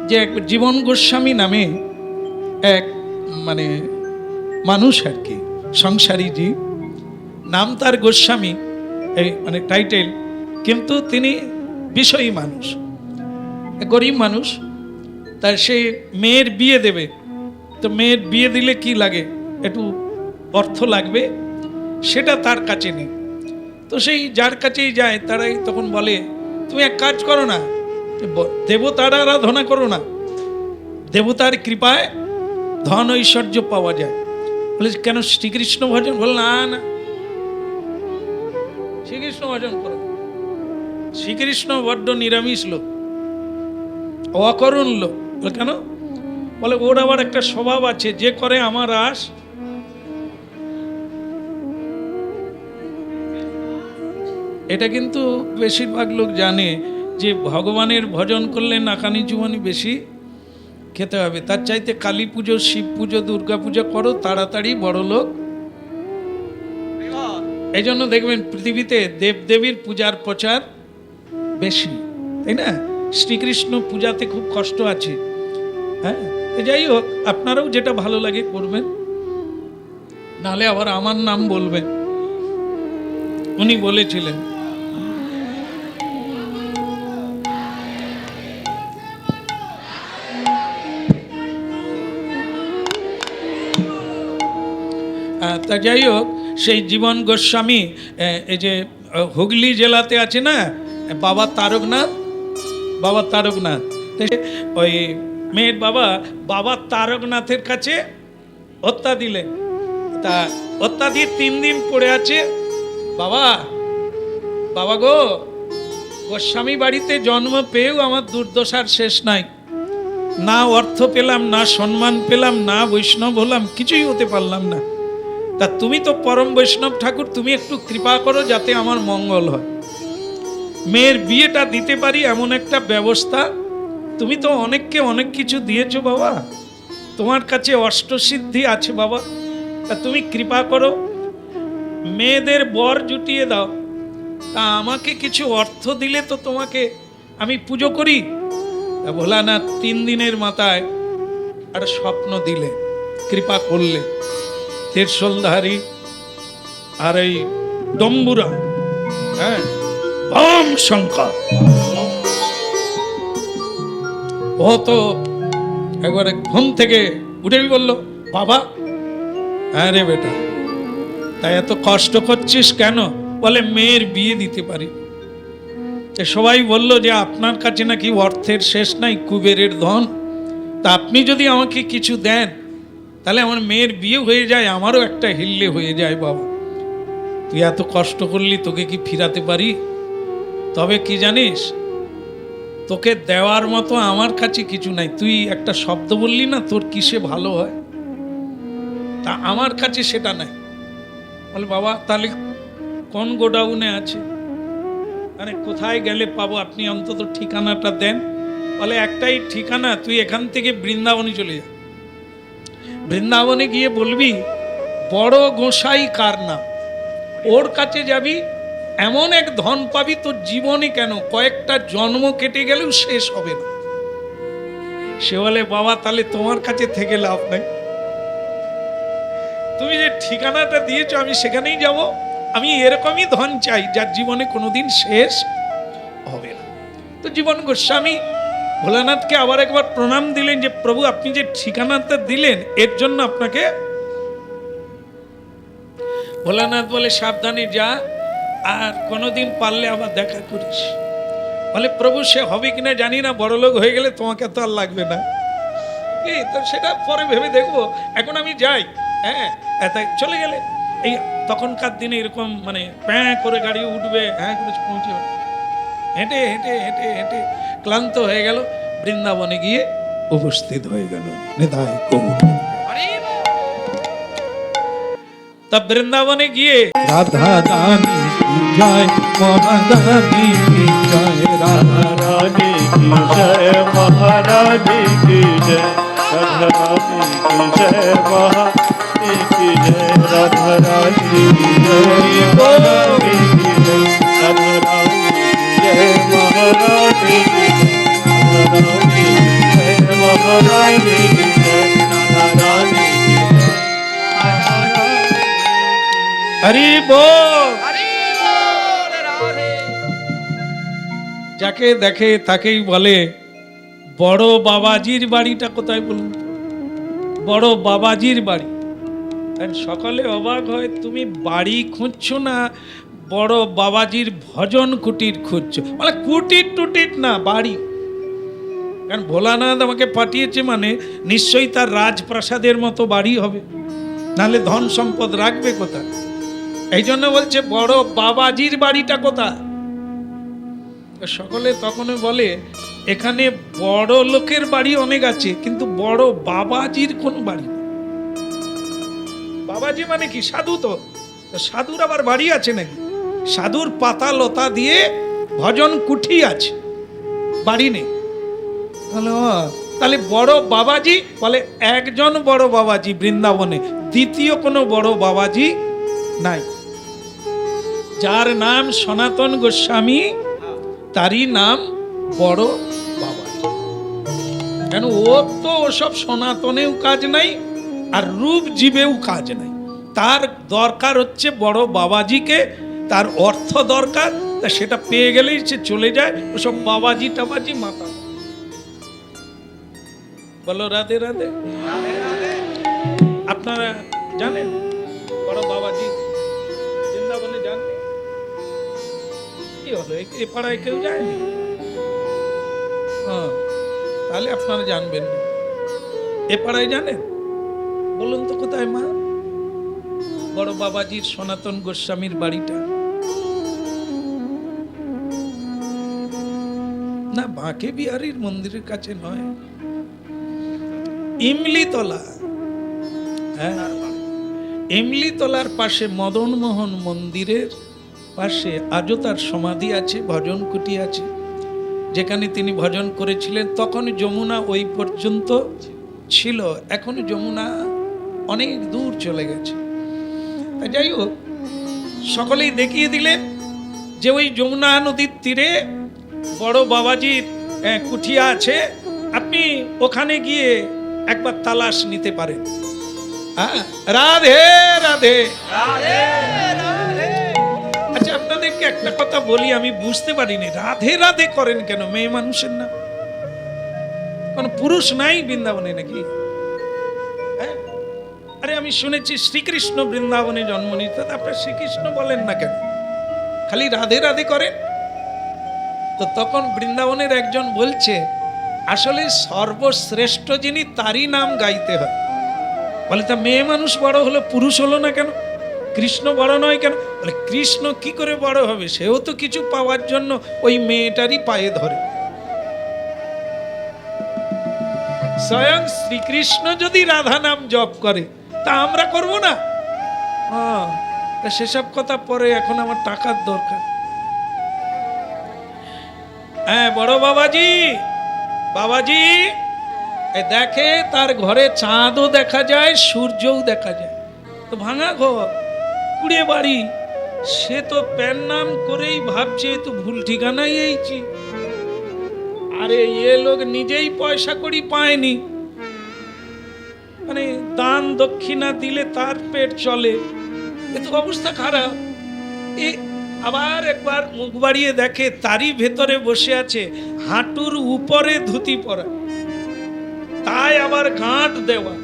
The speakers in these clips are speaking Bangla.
যে এক জীবন গোস্বামী নামে এক মানে মানুষ আর কি, সংসারী জি, নাম তার গোস্বামী, এই মানে টাইটেল, কিন্তু তিনি বিষয়ী মানুষ, গরিব মানুষ। তার সে মেয়ের বিয়ে দেবে, তো মেয়ের বিয়ে দিলে কি লাগে, একটু অর্থ লাগবে, সেটা তার কাছে নেই। তো সেই যার কাছেই যায় তারাই তখন বলে, তুমি এক কাজ করো না, দেবতার আরাধনা করো না, দেবতার কৃপায় ধন ঐশ্বর্য পাওয়া যায়। বলে কেন শ্রীকৃষ্ণ ভজন? বল না না, শ্রীকৃষ্ণ ভজন করো। শ্রীকৃষ্ণ বড্ড নিরামিষ লোক, অকরুণ লোক। বলে কেন? বলে ওর আবার একটা স্বভাব আছে, যে করে আমার আশ। এটা কিন্তু বেশিরভাগ লোক জানে যে ভগবানের ভজন করলে নাকানি চুমানি বেশি খেতে হবে, তার চাইতে কালী পুজো, শিব পুজো, দুর্গা পুজো করো, তাড়াতাড়ি বড় লোক। এই জন্য দেখবেন পৃথিবীতে দেবদেবীর পূজার প্রচার বেশি, তাই না? শ্রীকৃষ্ণ পূজাতে খুব কষ্ট আছে। হ্যাঁ, যাই হোক, আপনারাও যেটা ভালো লাগে করবেন, নাহলে আবার আমার নাম বলবেন। উনি বলেছিলেন, তা যাই হোক, সেই জীবন গোস্বামী এই যে হুগলি জেলাতে আছে না বাবা তারকনাথ, বাবা তারকনাথ, ওই মেয়ের বাবা তারকনাথের কাছে হত্যা দিলেন। তা হত্যা দিয়ে 3 দিন পড়ে আছে। বাবা বাবা গো, গোস্বামী বাড়িতে জন্ম পেয়েও আমার দুর্দশার শেষ নাই, না অর্থ পেলাম, না সম্মান পেলাম, না বৈষ্ণব হলাম, কিছুই হতে পারলাম না। তা তুমি তো পরম বৈষ্ণব ঠাকুর, তুমি একটু কৃপা করো যাতে আমার মঙ্গল হয়, মেয়ের বিয়েটা দিতে পারি এমন একটা ব্যবস্থা। তুমি তো অনেককে অনেক কিছু দিয়েছো বাবা, তোমার কাছে অষ্টসিদ্ধি আছে বাবা, তা তুমি কৃপা করো, মেয়েদের বর জুটিয়ে দাও। তা আমাকে কিছু অর্থ দিলে তো তোমাকে আমি পুজো করি। তা ভোলানাথ 3 দিনের মাথায় একটা স্বপ্ন দিলে, কৃপা করলে। ত্রিশূলধারী আর এই ডম্বুরা, হ্যাঁ, বম শঙ্কর, ও তো একবারে ঘুম থেকে উঠেই বলল, বাবা, হ্যাঁ রে বেটা, তাই এত কষ্ট করছিস কেন? বলে মেয়ের বিয়ে দিতে পারি। সবাই বলল যে আপনার কাছে নাকি অর্থের শেষ নাই, কুবেরের ধন, তা আপনি যদি আমাকে কিছু দেন তাহলে আমার মেয়ের বিয়ে হয়ে যায়, আমারও একটা হিল্লে হয়ে যায়। বাবা, তুই এত কষ্ট করলি, তোকে কি ফিরাতে পারি? তবে কি জানিস, তোকে দেওয়ার মতো আমার কাছে কিছু নাই। তুই একটা শব্দ বললি না, তোর কিসে ভালো হয়, তা আমার কাছে সেটা নাই। বলে বাবা, তাহলে কোন গোডাউনে আছে, মানে কোথায় গেলে পাবো, আপনি অন্তত ঠিকানাটা দেন। বলে একটাই ঠিকানা, তুই এখান থেকে বৃন্দাবনে চলে যা, বৃন্দাবনে গিয়ে বলবি বড় গোসাই কার নাম, ওর কাছে যাবি, এমন এক ধন পাবি তোর জীবনে কেন কয়েকটা জন্ম কেটে গেলেও শেষ হবে না। সে বলে বাবা, তাহলে তোমার কাছে থেকে লাভ নাই, তুমি যে ঠিকানাটা দিয়েছো আমি সেখানেই যাব, আমি এরকমই ধন চাই যার জীবনে কোনোদিন শেষ হবে না। তো জীবন গোস্বামী ভোলানাথকে আবার একবার প্রণাম দিলেন যে প্রভু, আপনি যে ঠিকানাটা দিলেন এর জন্য আপনাকে। ভোলানাথ বলে সাবধানে যা, আর কোনোদিন পারলে আবার দেখা করিস। বলে প্রভু, সে হবে কিনা জানি না, বড়লোক হয়ে গেলে তোমাকে তো আর লাগবে না, তো সেটা পরে ভেবে দেখবো, এখন আমি যাই। হ্যাঁ, তাই চলে গেলে এই তখনকার দিনে এরকম মানে প্যাঁ করে গাড়ি উঠবে, হ্যাঁ করে পৌঁছে, হেঁটে হেঁটে হেঁটে হেঁটে ক্লান্ত হয়ে গেল, বৃন্দাবনে গিয়ে উপস্থিত হয়ে গেল নিতাই গৌর। তা বৃন্দাবনে গিয়ে রাধা রানী জয়, মহারানী জয়, রাধা রানী জয়, মহারানী জয়, রাধা রানী জয়, মহারানী জয়, রাধা রানী জয়, মহারানী জয়, রাধা রানী জয়, মহারানী জয়, রাধা রানী রাধে কি জয়, রাধা রাধে কি জয়, রাধা রাধে কি জয়। হরি বল। হরি বল রাধে। যাকে দেখে তাকেই বলে বড় বাবাজির বাড়িটা কোথায় বলুন তো? বড় বাবাজির বাড়ি। আর সকলে অবাক হয়, তুমি বাড়ি খুঁজছো না বড় বাবাজির ভজন কুটির খুঁজছো? মানে কুটির টুটির না, বাড়ি। কারণ ভোলানাথ আমাকে পাঠিয়েছে মানে নিশ্চয়ই তার রাজপ্রাসাদের মতো বাড়ি হবে, নাহলে ধন সম্পদ রাখবে কোথায়? এই জন্য বলছে বড় বাবাজির বাড়িটা কোথায়। সকলে তখন বলে এখানে বড় লোকের বাড়ি অনেক আছে, কিন্তু বড় বাবাজির কোন বাড়ি নেই। বাবাজি মানে কি? সাধু। তো সাধুর আবার বাড়ি আছে নাকি? সাধুর পাতা লতা দিয়ে ভজন কুঠি আছে, বাড়ি নেই। তাহলে বড় বাবাজি বলে একজন বড় বাবাজি বৃন্দাবনে, দ্বিতীয় কোনো বড় বাবাজি নাই। যার নাম সনাতন গোস্বামী তারই নাম বড় বাবাজি। কেন? ও তো ওসব সনাতনেও কাজ নাই আর রূপ জীবেও কাজ নাই। তার দরকার হচ্ছে বড় বাবাজিকে, তার অর্থ দরকার, তা সেটা পেয়ে গেলেই সে চলে যায় ওসব বাবাজি টাবাজি মাথা। বলো রাধে রাধে। আপনারা জানেন বড় বাবাজি বৃন্দাবনে যাননি? কি হলো, এ পাড়ায় কেউ যায়নি? হ্যাঁ, তাহলে আপনারা জানবেন। এ পাড়ায় জানেন? বলুন তো কোথায় মা বড় বাবাজির সনাতন গোস্বামীর বাড়িটা? না, বাঁকে বিহারীর মন্দিরের কাছে নয়, ইমলিতলা। হ্যাঁ, ইমলিতলার পাশে মদনমোহন মন্দিরের পাশে আজও তার সমাধি আছে, ভজন কুটি আছে, যেখানে তিনি ভজন করেছিলেন। তখন যমুনা ওই পর্যন্ত ছিল, এখন যমুনা অনেক দূর চলে গেছে। যাই হোক, সকলেই দেখিয়ে দিলেন যে ওই যমুনা নদীর তীরে বড় বাবাজির কুঠিয়া আছে, আপনি ওখানে গিয়ে একবার তালাশ নিতে পারেন। হ্যাঁ, রাধে রাধে। আচ্ছা, আপনাদেরকে একটা কথা বলি, আমি বুঝতে পারিনি রাধে রাধে করেন কেন? মেয়ে মানুষের নাম, কোন পুরুষ নাই বৃন্দাবনে নাকি? হ্যাঁ, আরে আমি শুনেছি শ্রীকৃষ্ণ বৃন্দাবনে জন্ম নিতে, আপনার শ্রীকৃষ্ণ বলেন না কেন? খালি রাধে রাধে করেন। তো তখন বৃন্দাবনের একজন বলছে, আসলে সর্বশ্রেষ্ঠ যিনি তারই নাম গাইতে হয়। বলে তা মেয়ে মানুষ বড় হলো, পুরুষ হলো না কেন? কৃষ্ণ বড় নয় কেন? বলে কৃষ্ণ কি করে বড় হবে? সেও তো কিছু পাওয়ার জন্য ওই মেয়েটারই পায়ে ধরে। স্বয়ং শ্রীকৃষ্ণ যদি রাধা নাম জপ করে, তা আমরা করব না? সেসব কথা পরে, এখন আমার টাকার দরকার। হ্যাঁ, বড় বাবাজি, বাবাজি দেখে তার ঘরে চাঁদও দেখা যায়, সূর্যও দেখা যায়। তো ভাঙা ঘর, কুড়িয়ে বাড়ি, সে তো প্যান নাম করেই ভাবছে তো ভুল ঠিকানাই এইছি। আরে এ লোক নিজেই পয়সা করি পায়নি, মানে দান দক্ষিণা দিলে তার পেট চলে, এ তো অবস্থা খারাপ। এ আবার একবার মুখ বাড়িয়ে দেখে তারই ভেতরে বসে আছে, হাঁটুর উপরে ধুতি পরা, তাই আবার গাঁট দেওয়া,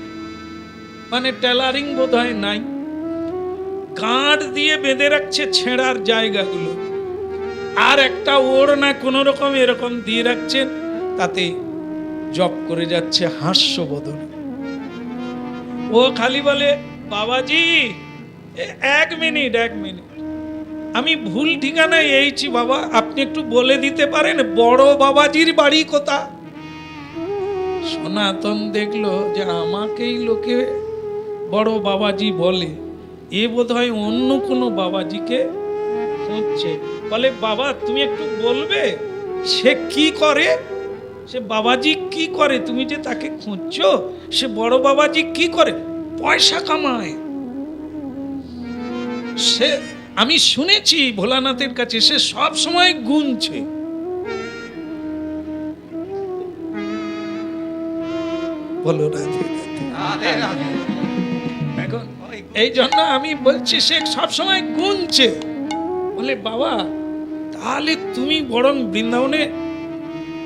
মানে টেলারিং বোধহয় নাই, গাঁট দিয়ে বেঁধে রাখছে ছেঁড়ার জায়গাগুলো, আর একটা ওড়না কোন রকম এরকম দিয়ে রাখছেন, তাতে জপ করে যাচ্ছে হাস্যবদনে। ও খালি বলে, বাবাজি এক মিনিট আমি ভুল ঠিকানায় এইছি বাবা, আপনি একটু বলে দিতে পারেন বড় বাবাজির বাড়ি কোথা? সনাতন দেখলো যে আমাকেই লোকে বড় বাবাজি বলে, এ বোধহয় অন্য কোনো বাবাজিকে খুঁজছে। বলে বাবা তুমি একটু বলবে সে কি করে, সে বাবাজি কি করে, তুমি যে তাকে খুঁজছো, সে বড় বাবাজি কি করে? পয়সা কামায়। সে, আমি শুনেছি ভোলানাথের কাছে সে সব সময় গুনছে। বলো রাধে রাধে। এখন এই জন্য আমি বলছি, সে সবসময় গুনছে, বলে বাবা তাহলে তুমি বরং বৃন্দাবনে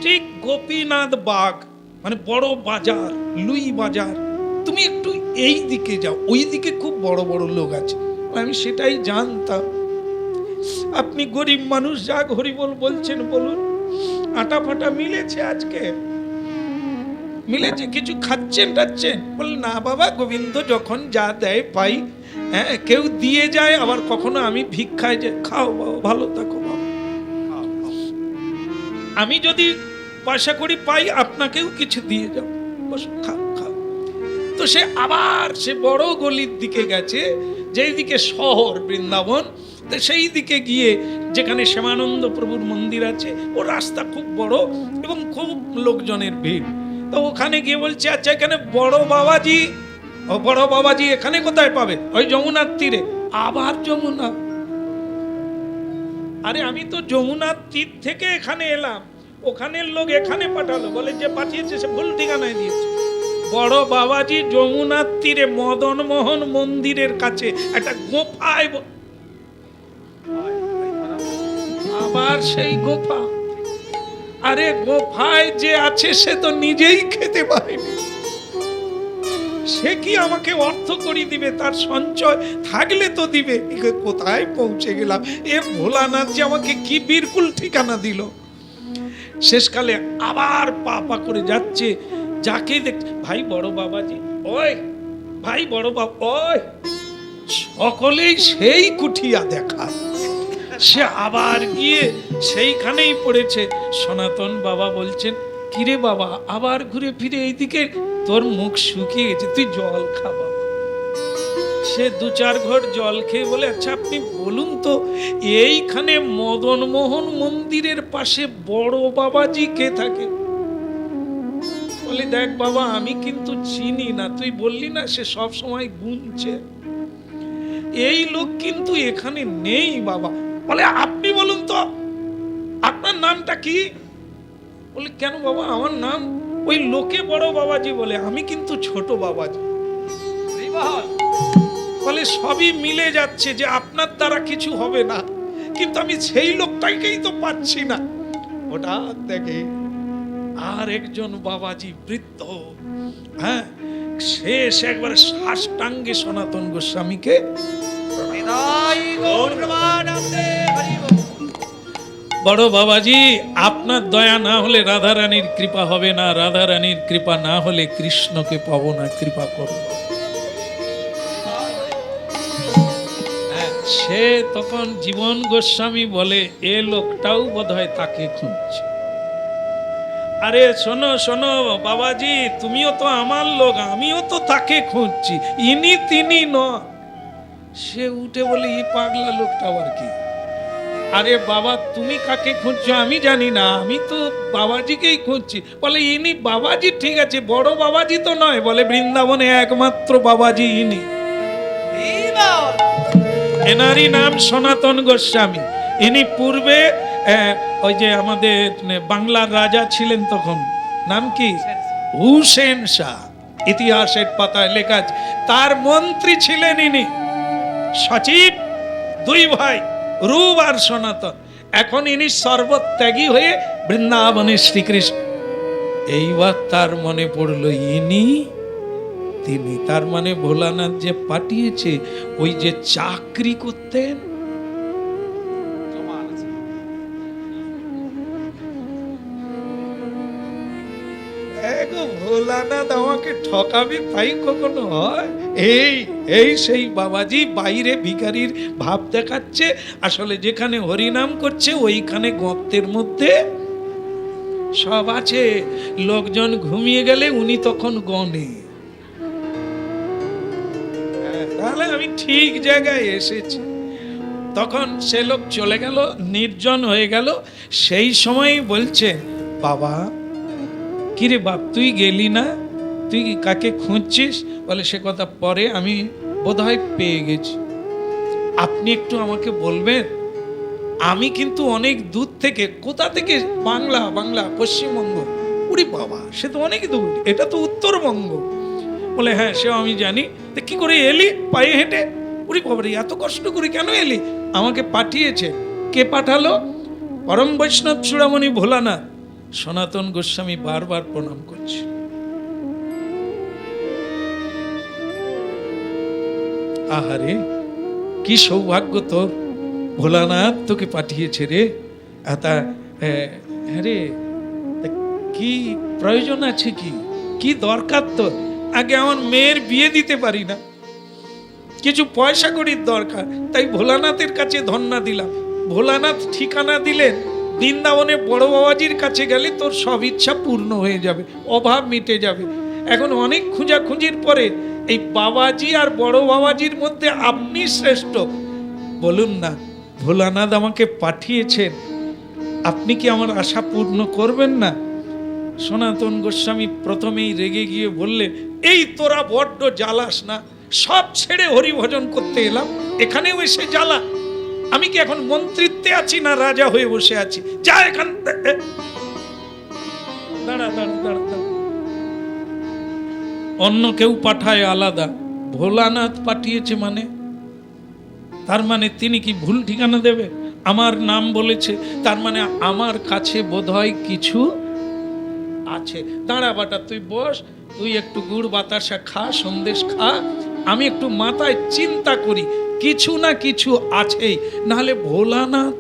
ঠিক গোপীনাথ বাগ মানে বড় বাজার, লুই বাজার, তুমি একটু এই দিকে যাও, ওই দিকে খুব বড় বড় লোক আছে। আমি সেটাই জানতাম। আপনি গরিব মানুষ, যাক হরিবল বলছেন বলুন, আটা ফাটা মিলেছে, আজকে মিলেছে, কিছু খাচ্ছেন টাচ্ছেন? বললেন না বাবা, গোবিন্দ যখন যা দেয় পাই, হ্যাঁ কেউ দিয়ে যায়, আবার কখনো আমি ভিক্ষায় যে খাও বাবা, ভালো থাকো বাবা, আমি যদি পয়সা করি পাই আপনাকেও কিছু দিয়ে যাও, বস খাও খাও। তো সে আবার সে বড় গলির দিকে গেছে, যেই দিকে শহর বৃন্দাবন, তো সেই দিকে গিয়ে যেখানে শ্যামানন্দ প্রভুর মন্দির আছে, ও রাস্তা খুব বড় এবং খুব লোকজনের ভিড়। তো ওখানে গিয়ে বলছে, আচ্ছা এখানে বড় বাবাজি, ও বড় বাবাজি এখানে কোথায় পাবে? ওই যমুনার তীরে। আবার যমুনা? আরে আমি তো যমুনার তীর থেকে এখানে এলাম, ওখানের লোক এখানে পাঠালো, বলে যে পাঠিয়েছে সে ভুল ঠিকানায় দিয়েছে। বড় বাবাজি যমুনার তীরে মদন মোহন মন্দিরের কাছে একটা গোফায়, আবার সেই গোফা। আরে গোফায় যে আছে সে তো নিজেই খেতে পারেনি, সে কি আমাকে অর্থ করি দিবে? তার সঞ্চয় থাকলে তো দিবে। কোথায় পৌঁছে গেলাম, এ ভোলানাথ যে আমাকে কি বিরকুল ঠিকানা দিল। শেষকালে আবার পা পা করে যাচ্ছে, যাকে দেখ, ভাই বড় বাবাজি, ওই ভাই বড় বাবা, ওই সকলেই সেই কুঠিয়া দেখা। সে আবার গিয়ে সেইখানেই পড়েছে। সনাতন বাবা বলছেন, কিরে বাবা আবার ঘুরে ফিরে এইদিকে, তোর মুখ শুকিয়ে গেছে, তুই জল খা বাবা। সে দু চার ঘট জল খেয়ে বলে, আচ্ছা আপনি বলুন তো, এইখানে মদন মোহন মন্দিরের পাশে বড় বাবাজি কে থাকে? বলি দেখ বাবা, আমি কিন্তু চিনি না, তুই বললি না সে সব সময় গুনছে, এই লোক কিন্তু এখানে নেই বাবা। বলে আপনি বলুন তো আপনার নামটা কি? বলি কেন বাবা, আমার নাম ওই লোকে বড় বাবাজি বলে, আমি কিন্তু ছোট বাবাজি। বলে সবই মিলে যাচ্ছে যে আপনার দ্বারা কিছু হবে না, কিন্তু আমি সেই লোকটাকেই তো পাচ্ছি না। ওটা দেখে আর একজন বাবাজি বৃদ্ধ, হ্যাঁ শেষ একবারে সাষ্টাঙ্গে সনাতন গোস্বামীকে, বড় বাবাজি আপনার দয়া না হলে রাধারানীর কৃপা হবে না, রাধারানীর কৃপা না হলে কৃষ্ণকে পাবো না, কৃপা করো। সে তখন জীবন গোস্বামী বলে, এ লোকটাও বোধহয় তাকে খুঁজছে। আরে শোনো শোনো বাবাজি, তুমিও তো আমার লোক, আমিও তো তাকে খুঁজছি, ইনি তিনি নয়। সে উঠে বলে, এই পাগলা লোকটা আবার কি? আরে বাবা তুমি কাকে খুঁজছো আমি জানি না, আমি তো বাবাজিকেই খুঁজছি। বলে ইনি বাবাজি, ঠিক আছে বড় বাবাজি তো নয়। বলে বৃন্দাবনে একমাত্র বাবাজি ইনি, এনারই নাম সনাতন গোস্বামী। ইনি পূর্বে ওই যে আমাদের বাংলার রাজা ছিলেন তখন, নাম কি? হুসেন শাহ, ইতিহাসের পাতায় লেখা আছে। তার মন্ত্রী ছিলেন ইনি, সচিব, দুই ভাই রূপ আর সনাতন। এখন ইনি সর্বত্যাগী হয়ে বৃন্দাবনে শ্রীকৃষ্ণ। এইবার তার মনে পড়লো ইনি তিনি, তার মানে ভোলানাথ যে পাঠিয়েছে ওই যে চাকরি করতেন, ভোলানাথ আমাকে ঠকাবে তাই কখনো হয়? এই এই সেই বাবাজি বাইরে ভিখারির ভাব দেখাচ্ছে, আসলে যেখানে হরিনাম করছে ওইখানে গর্তের মধ্যে সব আছে। লোকজন ঘুমিয়ে গেলে উনি তখন গনে। তাহলে আমি ঠিক জায়গায় এসেছি। তখন সে লোক চলে গেল, নির্জন হয়ে গেল। সেই সময় বলছে, বাবা কিরে বাপ তুই গেলি না, তুই কাকে খুঁজছিস? বলে সে কথা পরে, আমি বোধহয় পেয়ে গেছি, আপনি একটু আমাকে বলবেন। আমি কিন্তু অনেক দূর থেকে, কোথা থেকে? বাংলা, বাংলা পশ্চিমবঙ্গ, উরি বাবা, সে তো অনেক দূর, এটা তো উত্তরবঙ্গ। বলে হ্যাঁ সেও আমি জানি। তো কি করে এলি পায়ে হেঁটে? উরি বাবা রে, এত কষ্ট করে কেন এলি? আমাকে পাঠিয়েছে। কে পাঠালো? পরম বৈষ্ণব চূড়ামণি ভোলানাথ। সনাতন গোস্বামী বারবার প্রণাম করছে। আহারে কি সৌভাগ্য তোর, ভোলানাথ তোকে পাঠিয়েছে রে। তা হ্যাঁ রে, কি প্রয়োজন আছে, কি দরকার তোর? আগে আমার মেয়ের বিয়ে দিতে পারি না, কিছু পয়সা কড়ির দরকার, তাই ভোলানাথের কাছে ধন্না দিলাম। ভোলানাথ ঠিকানা দিলেন, বৃন্দাবনে বড় বাবাজির কাছে গেলে তোর সব ইচ্ছা পূর্ণ হয়ে যাবে, অভাব মিটে যাবে। এখন অনেক খুঁজাখুঁজির পরে এই বাবাজি আর বড় বাবাজির মধ্যে আপনি শ্রেষ্ঠ। বলুন না, ভোলানাথ আমাকে পাঠিয়েছেন, আপনি কি আমার আশা পূর্ণ করবেন না? সনাতন গোস্বামী প্রথমেই রেগে গিয়ে বললে, এই তোরা বড্ড জ্বালাস না, সব ছেড়ে হরিভজন করতে এলাম, এখানেও এসে জ্বালা। আমি কি এখন মন্ত্রিত্বে আছি না রাজা হয়ে বসে আছি? যা এখান থেকে। দাঁড়া দাঁড়া দাঁড়া দাঁড়া, অন্য কেউ পাঠায় আলাদা, ভোলানাথ পাঠিয়েছে মানে? তার মানে তিনি কি ভুল ঠিকানা দেবে? আমার নাম বলেছে, তার মানে আমার কাছে বোধহয় কিছু আছে। দাঁড়া বাটা, তুই বস, তুই একটু গুড় বাতাসা খা, সন্দেশ খা, আমি একটু মাথায় চিন্তা করি, কিছু না কিছু আছেই। নাহলে ভোলানাথ,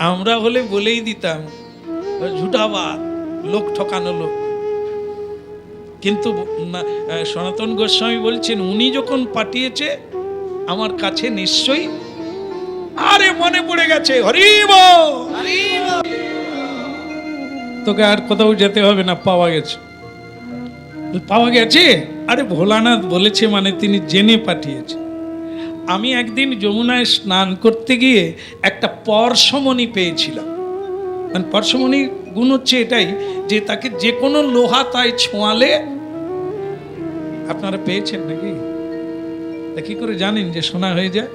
আমরা হলে বলেই দিতাম ঝুটাবাদ, লোক ঠকানো লোক। কিন্তু সনাতন গোস্বামী বলছেন উনি যখন পাঠিয়েছে আমার কাছে নিশ্চয়ই, আরে মনে পড়ে গেছে, হরিব তোকে আর কোথাও যেতে হবে না, পাওয়া গেছে। পাওয়া গেছে? আরে ভোলানাথ বলেছে মানে তিনি জেনে পাঠিয়েছে। আমি একদিন যমুনায় স্নান করতে গিয়ে একটা পরশমণি পেয়েছিলাম। মানে পরশমণির গুণ হচ্ছে এটাই যে তাকে যে কোনো লোহা তাই ছোঁয়ালে, আপনারা পেয়েছেন নাকি? তা কি করে জানেন যে সোনা হয়ে যায়?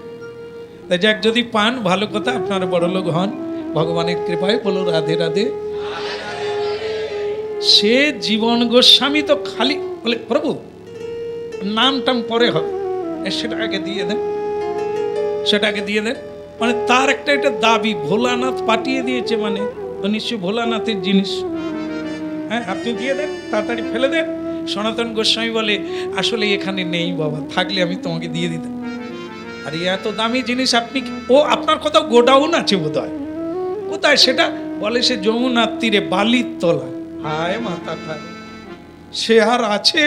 তাই যাক, যদি পান ভালো কথা, আপনারা বড়লোক হন ভগবানের কৃপায়। বলো রাধে রাধে। সে জীবন গোস্বামী তো খালি বলে প্রভু নাম টাম পরে হবে, সেটা আগে দিয়ে দেন, সেটা আগে দিয়ে দেন। মানে তার একটা এটা দাবি, ভোলানাথ পাঠিয়ে দিয়েছে মানে তো নিশ্চয়ই ভোলানাথের জিনিস। হ্যাঁ আপনি দিয়ে দেন, তাড়াতাড়ি ফেলে দেন। সনাতন গোস্বামী বলে আসলে এখানে নেই বাবা, থাকলে আমি তোমাকে দিয়ে দিতাম। আর এত দামি জিনিস আপনি, ও আপনার কোথাও গোডাউন আছে বোধ হয়, কোথায় সেটা? বলে সে যমুনার তীরে বালির তলা। হায় মাথা খায়, সে আর আছে?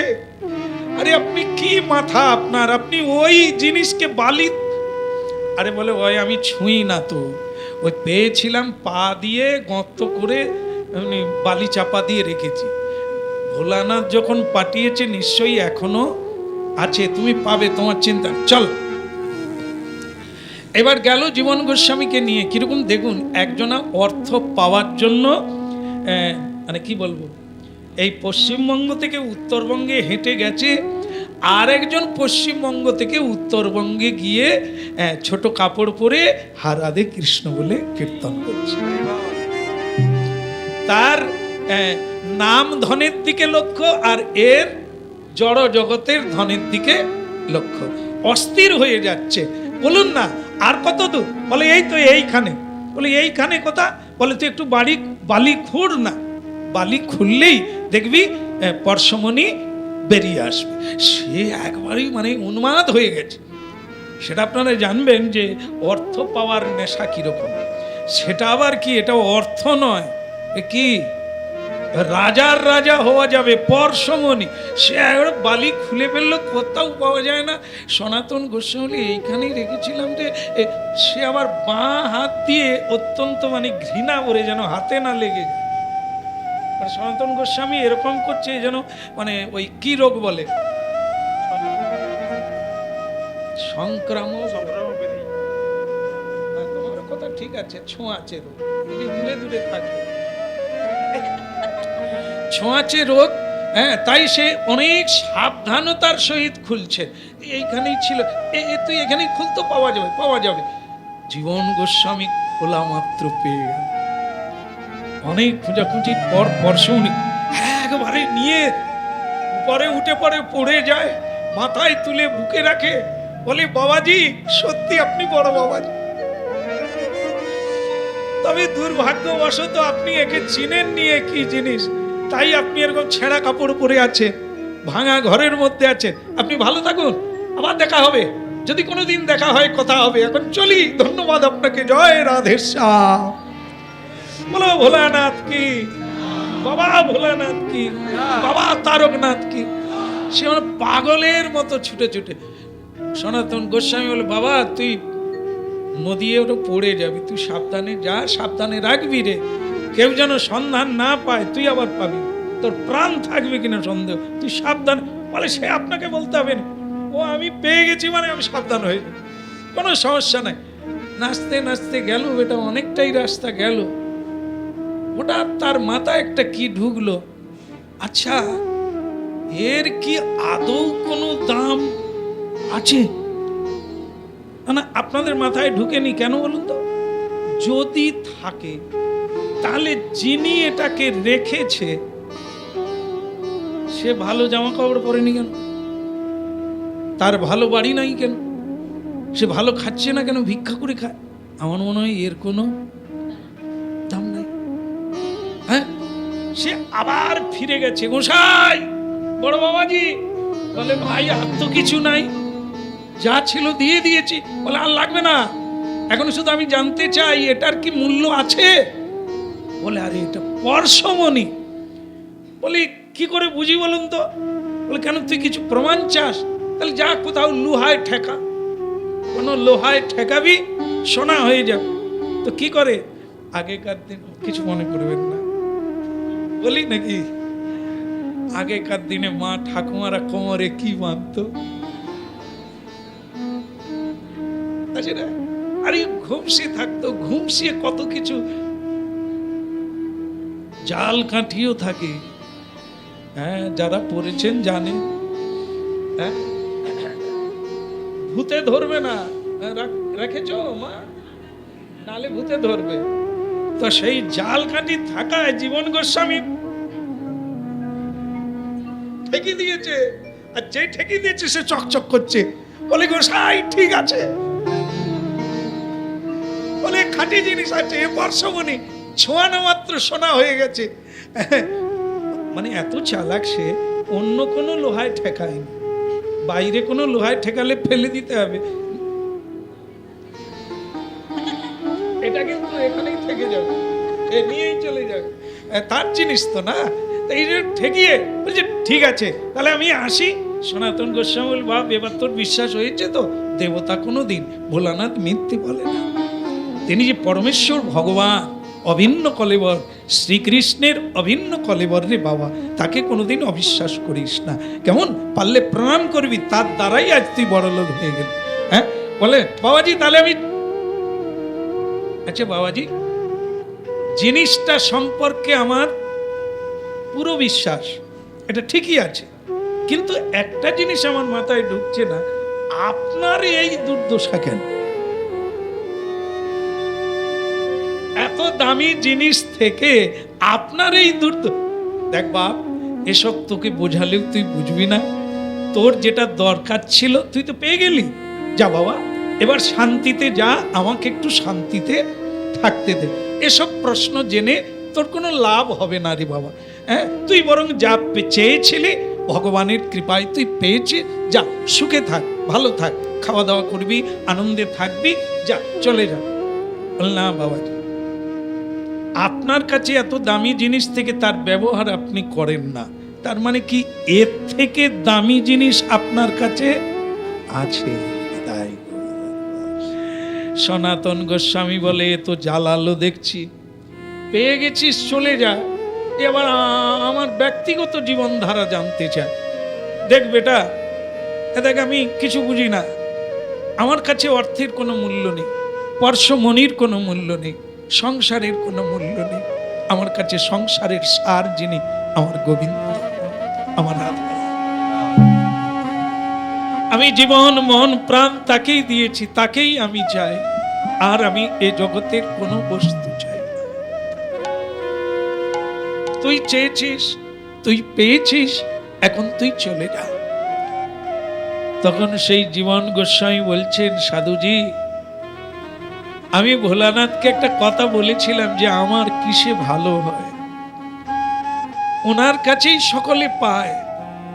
আরে আপনি কি মাথা আপনার, আপনি ওই জিনিসকে বালি, আরে বলে ওই আমি ছুঁই না তো, ওই পেয়েছিলাম পা দিয়ে গর্ত করে বালি চাপা দিয়ে রেখেছি। ভোলানাথ যখন পাঠিয়েছে নিশ্চয়ই এখনো আছে, তুমি পাবে, তোমার চিন্তা। চল এবার গেল জীবন গোস্বামীকে নিয়ে। কিরকম দেখুন, একজনা অর্থ পাওয়ার জন্য মানে কি বলবো, এই পশ্চিমবঙ্গ থেকে উত্তরবঙ্গে হেঁটে গেছে, আর একজন পশ্চিমবঙ্গ থেকে উত্তরবঙ্গে গিয়ে ছোট কাপড় পরে হারাধে কৃষ্ণ বলে কীর্তন করছে। তার নাম ধনের দিকে লক্ষ্য, আর এর জড় জগতের ধনের দিকে লক্ষ্য। অস্থির হয়ে যাচ্ছে। বলুন না আর কত দূর? বলে এই তো এইখানে। বলে এইখানে কোথা? বলে তুই একটু বালি খুঁড় না, বালি খুললেই দেখবি পরশমণি বেরিয়ে আসবে। সে একবারই মানে উন্মাদ হয়ে গেছে। সেটা আপনারা জানবেন যে অর্থ পাওয়ার নেশা কিরকম। সেটা আবার কি, এটা অর্থ নয়, কি রাজার রাজা হওয়া যাবে। পরশমণি, সে একবার বালি খুলে ফেললো, কোথাও পাওয়া যায় না। সনাতন গোস্বামী এইখানেই রেখেছিলাম যে, সে আবার বাঁ হাত দিয়ে অত্যন্ত মানে ঘৃণা করে যেন হাতে না লেগে যায়। মানে সনাতন গোস্বামী এরকম করছে যেন মানে ওই কি রোগ বলে, সংক্রামক। তোমার কথা ঠিক আছে, ছোঁয়াচে রোগ, দূরে দূরে থাকবে, ছোঁয়াচে রোগ। হ্যাঁ, তাই সে অনেক সাবধানতার সহিত খুলছে। এইখানেই ছিল, তুই এখানেই খুলতো, পাওয়া যাবে, পাওয়া যাবে। জীবন গোস্বামী খোলা মাত্র পেয়ে গেল। অনেক খোঁজাখুঁজির পর পরশু উনি একবারে নিয়ে উপরে উঠে পড়ে যায়, মাথায় তুলে বুকে রাখে, বলে বাবাজি সত্যি আপনি বড় বাবাজি। তবে দুর্ভাগ্যবশত আপনি একে চিনেন নিয়ে কি জিনিস, তাই আপনি এরকম ছেঁড়া কাপড় পরে আছেন, ভাঙা ঘরের মধ্যে আছেন। আপনি ভালো থাকুন, আবার দেখা হবে, যদি কোনোদিন দেখা হয় কথা হবে। এখন চলি, ধন্যবাদ আপনাকে। জয় রাধেশ্যাম। বলো ভোলানাথ কি, বাবা ভোলানাথ কি, বাবা তারকনাথ কি। সে মানে পাগলের মতো ছুটে ছুটে। সনাতন গোস্বামী বলে, বাবা তুই নদী ওটা পড়ে যাবি, তুই সাবধানে যা, সাবধানে রাখবি রে, কেউ যেন সন্ধান না পায়, তুই আবার পাবি, তোর প্রাণ থাকবে কিনা সন্দেহ, তুই সাবধান। বলে সে আপনাকে বলতে হবে না, ও আমি পেয়ে গেছি মানে আমি সাবধান হয়ে যাই, কোনো সমস্যা নাই। নাচতে নাচতে গেল, এটা অনেকটাই রাস্তা গেল, হঠাৎ তার মাথায় একটা কি ঢুকলো, আচ্ছা এর কি আদৌ কোনো দাম আছে? না আপনাদের মাথায় ঢুকেনি কেন বলুন তো? যদি থাকে তাহলে যিনি এটাকে রেখেছে সে ভালো জামা কাপড় পরেনি কেন? তার ভালো বাড়ি নাই কেন? সে ভালো খাচ্ছে না কেন? ভিক্ষা করে খায়? আমার মনে হয় এর কোনো দাম নাই। হ্যাঁ, সে আবার ফিরে গেছে, গোসাই বড় বাবাজি। বলে ভাই আর তো কিছু নাই, যা ছিল দিয়ে দিয়েছি। বলে আর লাগবে না, এখন শুধু আমি জানতে চাই এটার কি মূল্য আছে? বলে আরে এটা পরশমণি। বলি কি করে বুঝি বলুন তো? বলে কেন তুই কিছু প্রমাণ চাস? তাহলে যা কোথাও লোহায় ঠেকা, কোনো লোহায় ঠেকাবি সোনা হয়ে যাবে। তো কি করে আগেকার দিন, কিছু মনে করবেন না বলি নাকি, আগেকার দিনে মা ঠাকুমারা কোমরে কি বাঁধতো? আরে ঘুমসি থাকতো, ঘুমসিয়ে কত কিছু, জাল কাঠিও থাকে। হ্যাঁ, যারা পড়েছেন জানেন। হ্যাঁ, ভূতে ধরবে না, রেখেছ মা, নালে ভূতে ধরবে। তো সেই জাল কাঠি থাকায় জীবন গোস্বামী ঠেকি দিয়েছে, আর যে ঠেকি দিয়েছে সে চকচক করছে। বলে গোসাই ঠিক আছে, বলে খাঁটি জিনিস আছে, এ পরশমণি, ছোঁয়ানো মাত্র সোনা হয়ে গেছে। মানে এত চালাক সে, অন্য কোনো লোহায় ঠেকায়নি, বাইরে কোনো লোহায় ঠেকালে ফেলে দিতে হবে, এটা কিন্তু এখানেই থেকে যাবে, এ নিয়েই চলে যাবে, তার জিনিস তো না। এই যে ঠেকিয়ে বলছে ঠিক আছে তাহলে আমি আসি। সনাতন গোস্বামী বল, বাপ এবার তোর বিশ্বাস হয়েছে তো? দেবতা কোনো দিন, ভোলানাথ মিথ্যে বলে না। তিনি যে পরমেশ্বর ভগবান, অভিন্ন কলেবর, শ্রীকৃষ্ণের অভিন্ন কলেবর রে বাবা, তাকে কোনোদিন অবিশ্বাস করিস না। কেমন পারলে প্রণাম করবি, তার দ্বারাই আজ তুই বড় লোক হয়ে গেল। হ্যাঁ, বলে বাবাজি তাহলে আমি, আচ্ছা বাবাজি জিনিসটা সম্পর্কে আমার পুরো বিশ্বাস, এটা ঠিকই আছে, কিন্তু একটা জিনিস আমার মাথায় ঢুকছে না, আপনার এই দুর্দশা কেন? এত দামি জিনিস থেকে আপনার এই দেখ বাপ, এসব তোকে বোঝালেও তুই বুঝবি না, তোর যেটা দরকার ছিল তুই তো পেয়ে গেলি। যা বাবা, এবার শান্তিতে যা, আমাকে একটু শান্তিতে থাকতে দে। এসব প্রশ্ন জেনে তোর কোনো লাভ হবে না রে বাবা। হ্যাঁ, তুই বরং যা চেয়েছিলি ভগবানের কৃপায় তুই পেয়েছিস, যা সুখে থাক, ভালো থাক, খাওয়া দাওয়া করবি, আনন্দে থাকবি, যা চলে যা। না বাবাজি, আপনার কাছে এত দামি জিনিস থেকে তার ব্যবহার আপনি করেন না, তার মানে কি এর থেকে দামি জিনিস আপনার কাছে আছে? তাই সনাতন গোস্বামী বলে, এ তো জ্বালালো দেখছি, পেয়ে গেছিস চলে যা, এবার আমার ব্যক্তিগত জীবনধারা জানতে চায়। দেখ বেটা, দেখ আমি কিছু বুঝি না, আমার কাছে অর্থের কোনো মূল্য নেই, পরশমণির কোনো মূল্য নেই, সংসারের কোনো মূল্য নেই। আমার কাছে সংসারের সার যিনি, আমার গোবিন্দ, আমার রাধা। আমি জীবন মন প্রাণ তাকেই দিয়েছি, তাকেই আমি চাই, আর আমি এ জগতের কোনো বস্তু চাই না। তুই চেয়েছিস, তুই পেয়েছিস, এখন তুই চলে যা। তখন সেই জীবন গোস্বামী বলছেন, সাধুজি, আমি ভোলানাথকে একটা কথা বলেছিলাম যে আমার কিসে ভালো হয়, ওনার কাছেই সকলে পায়,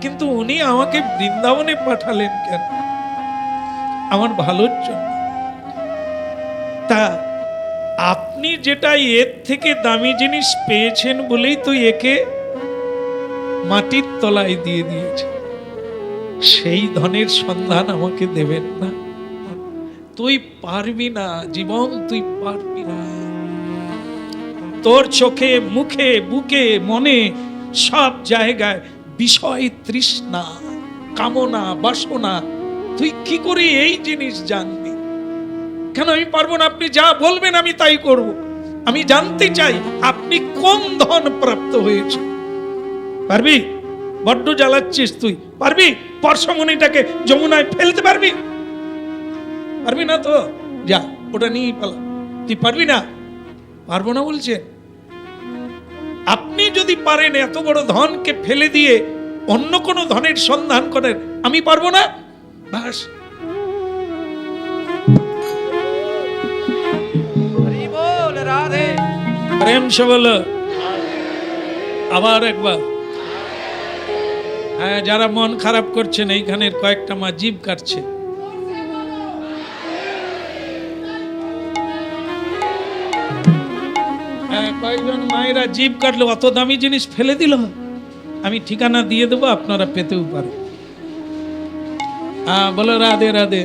কিন্তু উনি আমাকে বৃন্দাবনে পাঠালেন কেন? আমার ভালোর জন্য। তা আপনি যেটা এর থেকে দামি জিনিস পেয়েছেন বলেই তো একে মাটির তলায় দিয়ে দিয়েছে, সেই ধনের সন্ধান আমাকে দেবেন না? তুই পারবি না জীবন, তুই পারবি না। তোর চোখে, মুখে, বুকে, মনে সব জায়গায় বিষয় তৃষ্ণা, কামনা, বাসনা। তুই কি করে এই জিনিস জানবি? কেন আমি পারবো না? আপনি যা বলবেন আমি তাই করব। আমি জানতে চাই আপনি কোন ধন প্রাপ্ত হয়েছে। পারবি? বড্ড জ্বালাচ্ছিস তুই। পারবি পরশমণিটাকে যমুনায় ফেলতে? পারবি? পারবি না তো যা, ওটা নিয়ে পালা। তুই পারবি না? পারবো না বলছে। আপনি যদি পারেন এত বড় ধনকে ফেলে দিয়ে অন্য কোন ধনের সন্ধান করেন, আমি পারবো না? বাস, হরি বল রাধে। প্রেম সে বলো আবার একবার। হ্যাঁ, যারা মন খারাপ করছেন, এইখানের কয়েকটা মা জিভ কাটছে। কয়েকজন মায়েরা জিভ কাটলো, অত দামি জিনিস ফেলে দিল। আমি ঠিকানা দিয়ে দেবো, আপনারা পেতেও পারেন। বলো রাধে রাধে।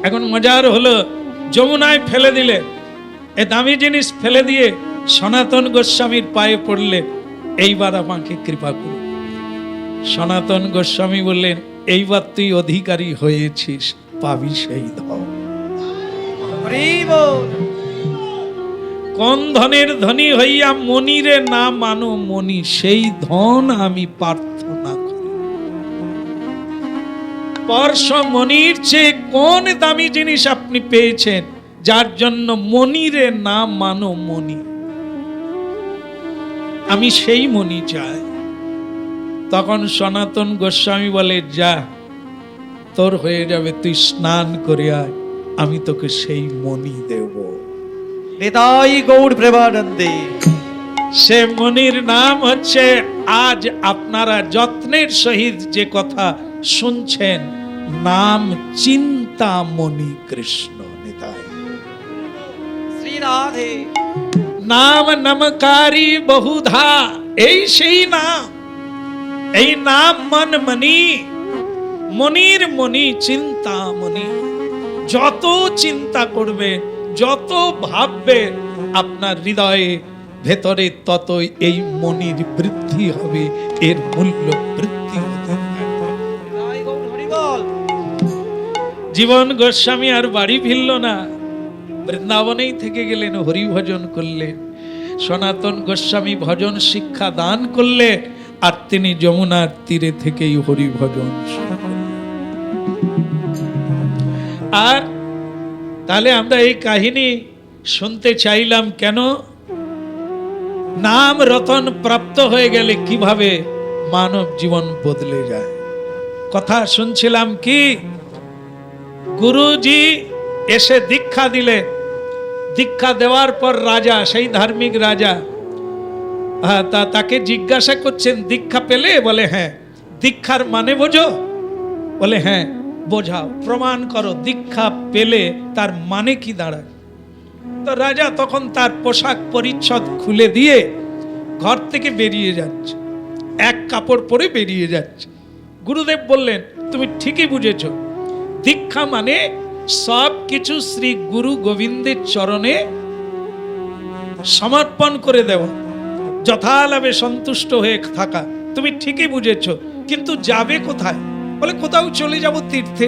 এখন মজার হলো, যমুনায় ফেলে দিলে, এ দামি জিনিস ফেলে দিয়ে সনাতন গোস্বামীর পায়ে পড়লে, এইবার আমাকে কৃপা করুন। সনাতন গোস্বামী বললেন, এইবার তুই অধিকারী হয়েছিস, পাবি সেই ধন। হরি বল। কোন ধনের ধনী হইয়া মনিরে না মানো মনি, সেই ধন আমি প্রার্থনা করি। পরশমণির চেয়ে কোন দামি জিনিস আপনি পেয়েছেন যার জন্য মনিরে না মানো মনি? আমি সেই মনি চাই। তখন সনাতন গোস্বামী বলে, যা, তোর হয়ে যাবে, তুই স্নান করে আয়, আমি তোকে সেই মনি দেব। নিতাই গৌর প্রেমানন্দে। সে মনির নাম হচ্ছে, আজ আপনারা যত্নের সহিত যে কথা শুনছেন, নাম চিন্তামণি কৃষ্ণ। নিতাই শ্রী রাধে। নাম নমকারী বহুধা, এই সেই নাম। এই নাম মন মনি, মনির মনি চিন্তামণি। যত চিন্তা করবে, যত ভাববে, আপনার হৃদয়ে ভেতরে ততই এই মনির বৃদ্ধি হবে, এর মূল্য বৃদ্ধি হতে থাকবে। নিতাই গৌর হরি বল। জীবন গোস্বামী আর বাড়ি ফিরল না, বৃন্দাবনেই থেকে গেলেন, হরি ভজন করলেন। সনাতন গোস্বামী ভজন শিক্ষা দান করলেন, আর তিনি যমুনার তীরে থেকেই হরি ভজন শুরু করলেন। আর তাহলে আমরা এই কাহিনী শুনতে চাইলাম কেন? নাম রতন প্রাপ্ত হয়ে গেলে কিভাবে মানব জীবন বদলে যায়। কথা শুনছিলাম কি, গুরুজি এসে দীক্ষা দিলে, দীক্ষা দেওয়ার পর রাজা, সেই ধার্মিক রাজা, তাকে জিজ্ঞাসা করছেন, দীক্ষা পেলে? বলে হ্যাঁ। দীক্ষার মানে বোঝো? বলে হ্যাঁ। বোঝাও, প্রমাণ করো, দীক্ষা পেলে তার মানে কি দাঁড়ায়? তো রাজা তখন তার পোশাক পরিচ্ছদ খুলে দিয়ে ঘর থেকে বেরিয়ে যাচ্ছে, এক কাপড় পরে বেরিয়ে যাচ্ছে। গুরুদেব বললেন, তুমি ঠিকই বুঝেছ, দীক্ষা মানে সব কিছু শ্রী গুরু গোবিন্দের চরণে সমর্পণ করে দেওয়া, যথালাভে সন্তুষ্ট হয়ে থাকা। তুমি ঠিকই বুঝেছ, কিন্তু যাবে কোথায়? বলে কোথাও চলে যাব তীর্থে।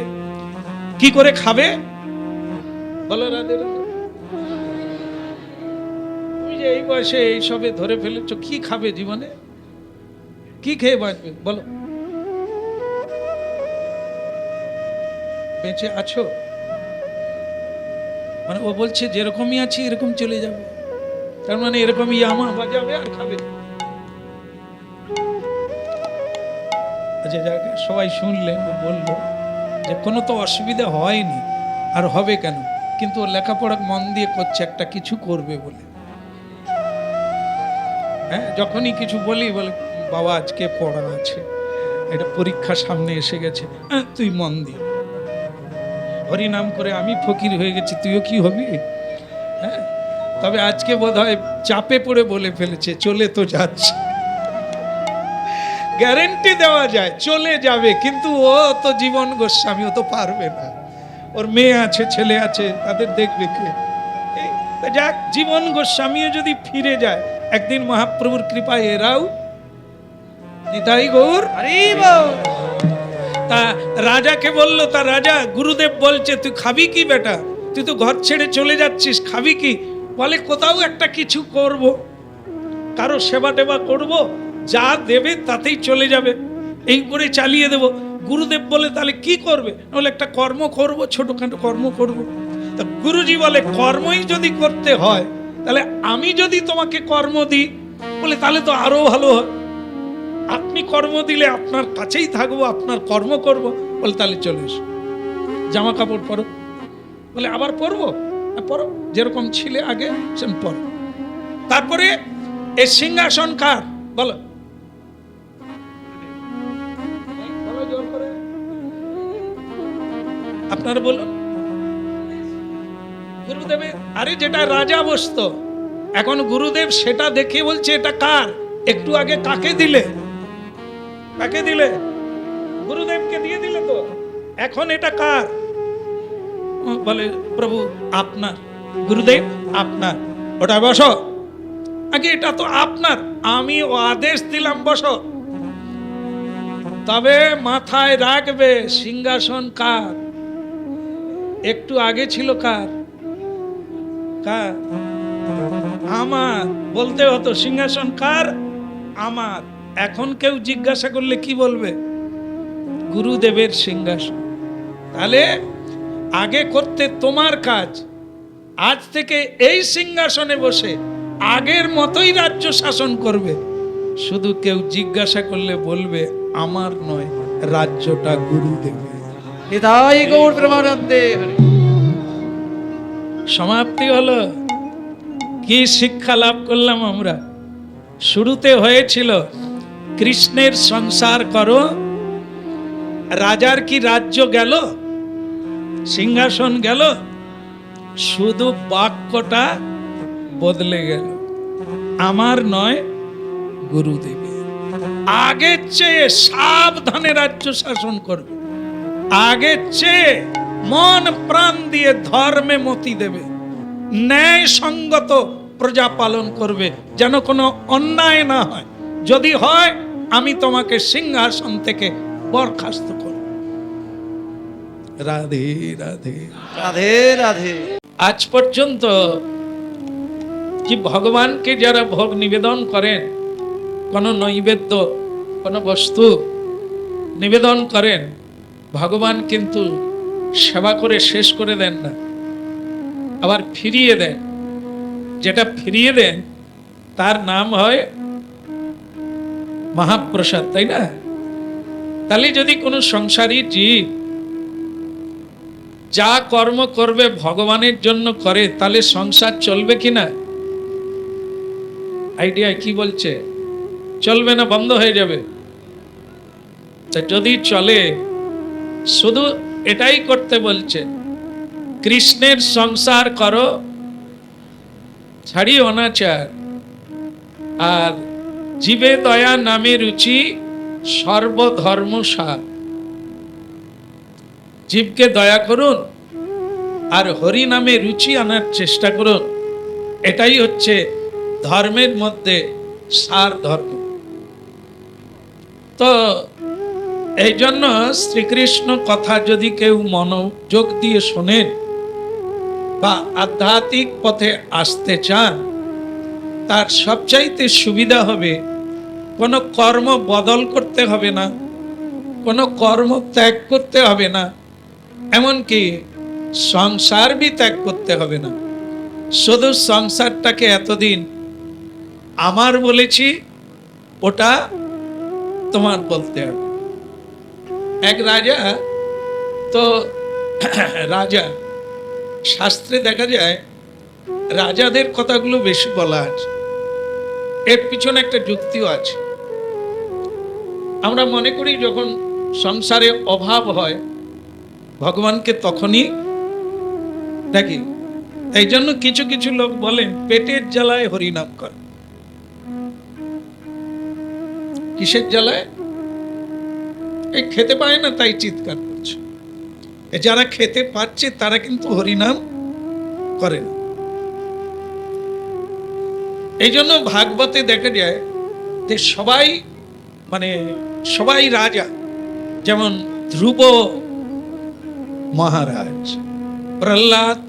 কি করে খাবে? বলো রাধে রাধে। তুমি যে এই বয়সে এই সবে ধরে ফেলেছ, কি খাবে জীবনে? কি খেয়ে বাঁচবে বলো? বেঁচে আছো মানে ও বলছে যেরকমই আছি এরকম চলে যাব। তার মানে এরকম ইয়ামা বাজাবে আর খাবে। আচ্ছা যাকে সবাই শুনলেন, বললো যে কোনো তো অসুবিধা হয়নি, আর হবে কেন, কিন্তু ও লেখাপড়া মন দিয়ে করছে, একটা কিছু করবে বলে। হ্যাঁ, যখনই কিছু বলি বলে বাবা আজকে পড়া আছে, এটা পরীক্ষা সামনে এসে গেছে, তুই মন দি, হরি নাম করে আমি ফকির হয়ে গেছি, তুইও কি হবি। হ্যাঁ, তবে আজকে বোধহয় চাপে পড়ে বলে ফেলেছে, চলে তো যাচ্ছে, গ্যারেন্টি দেওয়া যায় চলে যাবে, কিন্তু ও তো জীবন গোস্বামী, ও তো পারবে না, ওর মেয়ে আছে ছেলে আছে, তাদের দেখবে কে। যাক, জীবন গোস্বামীও যদি ফিরে যায় একদিন মহাপ্রভুর কৃপায় এরাও নিতাই গৌর। তা রাজাকে বললো, তা রাজা, গুরুদেব বলছে তুই খাবি কি বেটা, তুই তো ঘর ছেড়ে চলে যাচ্ছিস, খাবি কি? বলে কোথাও একটা কিছু করব, কারো সেবা টেবা করব, যা দেবে তাতেই চলে যাবে, এই করে চালিয়ে দেব। গুরুদেব বলে তাহলে কি করবে? বলে একটা কর্ম করব, ছোটখাটো কর্ম করব। তা গুরুজি বলে কর্মই যদি করতে হয় তাহলে আমি যদি তোমাকে কর্ম দিই, বলে তাহলে তো আরো ভালো হয়, আপনি কর্ম দিলে আপনার কাছেই থাকবো, আপনার কর্ম করব। বলে তাহলে চলে এসো, জামা কাপড় পরো। বলে আবার পরবো? পরো, যেরকম ছিলে আগে সেরকম পরো। তারপরে এই সিংহাসন কার বলো, জোর করে আপনারা বলুন। গুরুদেবের। আরে যেটা রাজা বসতো, এখন গুরুদেব সেটা দেখে বলছে এটা কার। একটু আগে কাকে দিলে? কাকে দিলে? গুরুদেবকে দিয়ে দিলে তো, এখন এটা কার? বলে প্রভু আপনার। গুরুদেব আপনার, ওটা বসো। আগে এটা তো আপনার, আমি ও আদেশ দিলাম বসো। তবে মাথায় রাখবে সিংহাসন কার। একটু আগে ছিল কার? কার? আমার। বলতে হতো সিংহাসন কার? আমার। এখন কেউ জিজ্ঞাসা করলে কি বলবে? গুরুদেবের সিংহাসন। তাহলে আগে করতে তোমার কাজ, আজ থেকে এই সিংহাসনে বসে আগের মতোই রাজ্য শাসন করবে। শুধু কেউ জিজ্ঞাসা করলে বলবে আমার নয়, রাজ্যটা গুরুদেবের। নিতাই গৌর প্রেমানন্দে। সমাপ্তি হলো। কি শিক্ষা লাভ করলাম আমরা? শুরুতে হয়েছিল কৃষ্ণের সংসার করো, রাজার কি রাজ্য গেল, সিংহাসন গেল, শুধু বাক্যটা বদলে গেল, আমার নয় গুরুদেবের। আগের চেয়ে সাবধানে রাজ্য শাসন করবে, আগের চেয়ে মন প্রাণ দিয়ে ধর্মে মতি দেবে, ন্যায় সঙ্গত প্রজা পালন করবে, যেন কোনো অন্যায় না হয়। যদি হয় আমি তোমাকে সিংহাসন থেকে বরখাস্ত করব। রাধে রাধে রাধে রাধে। আজ পর্যন্ত কি ভগবানকে যারা ভোগ নিবেদন করেন, কোন নৈবেদ্য, কোন বস্তু নিবেদন করেন, ভগবান কিন্তু সেবা করে শেষ করে দেন না, আবার ফিরিয়ে দেন। যেটা ফিরিয়ে দেন তার নাম হয় মহাপ্রসাদ, তাই না? তাহলে যদি কোনো সংসারী জীব যা কর্ম করবে ভগবানের জন্য করে, তাহলে সংসার চলবে কিনা? আইডিয়া কি বলছে? চলবে না, বন্ধ হয়ে যাবে। তা যদি চলে, শুধু এটাই করতে বলছে, কৃষ্ণের সংসার করো, ছাড়ি অনাচার, আর জীবে দয়া নামে রুচি, সর্বধর্ম সার। জীবকে দয়া করুন আর হরি নামে রুচি আনার চেষ্টা করুন, এটাই হচ্ছে ধর্মের মধ্যে সার ধর্ম। তো এই জন্য শ্রীকৃষ্ণ কথা যদি কেউ মনোযোগ দিয়ে শোনেন বা আধ্যাত্মিক পথে আসতে চান, তার সবচাইতে সুবিধা হবে কোনো কর্ম বদল করতে হবে না, কোনো কর্ম ত্যাগ করতে হবে না, এমনকি সংসার বি ত্যাগ করতে হবে না। শুধু সংসারটাকে এতদিন আমার বলেছি ওটা তোমার বলতে হবে। এক রাজা, তো রাজা, শাস্ত্রে দেখা যায় রাজাদের কথাগুলো বেশি বলা আছে, এর পিছনে একটা যুক্তিও আছে। আমরা মনে করি যখন সংসারে অভাব হয় ভগবানকে তখনই দেখি। এই জন্য কিছু কিছু লোক বলেন পেটের জ্বালায় হরিনাম কর। কিসের জ্বালায়? এই খেতে পায় না তাই চিৎকার করছে। যারা খেতে পাচ্ছে তারা কিন্তু হরিনাম করে না। এই জন্য ভাগবতে দেখা যায় যে সবাই মানে সবাই রাজা, যেমন ধ্রুব মহারাজ, প্রহ্লাদ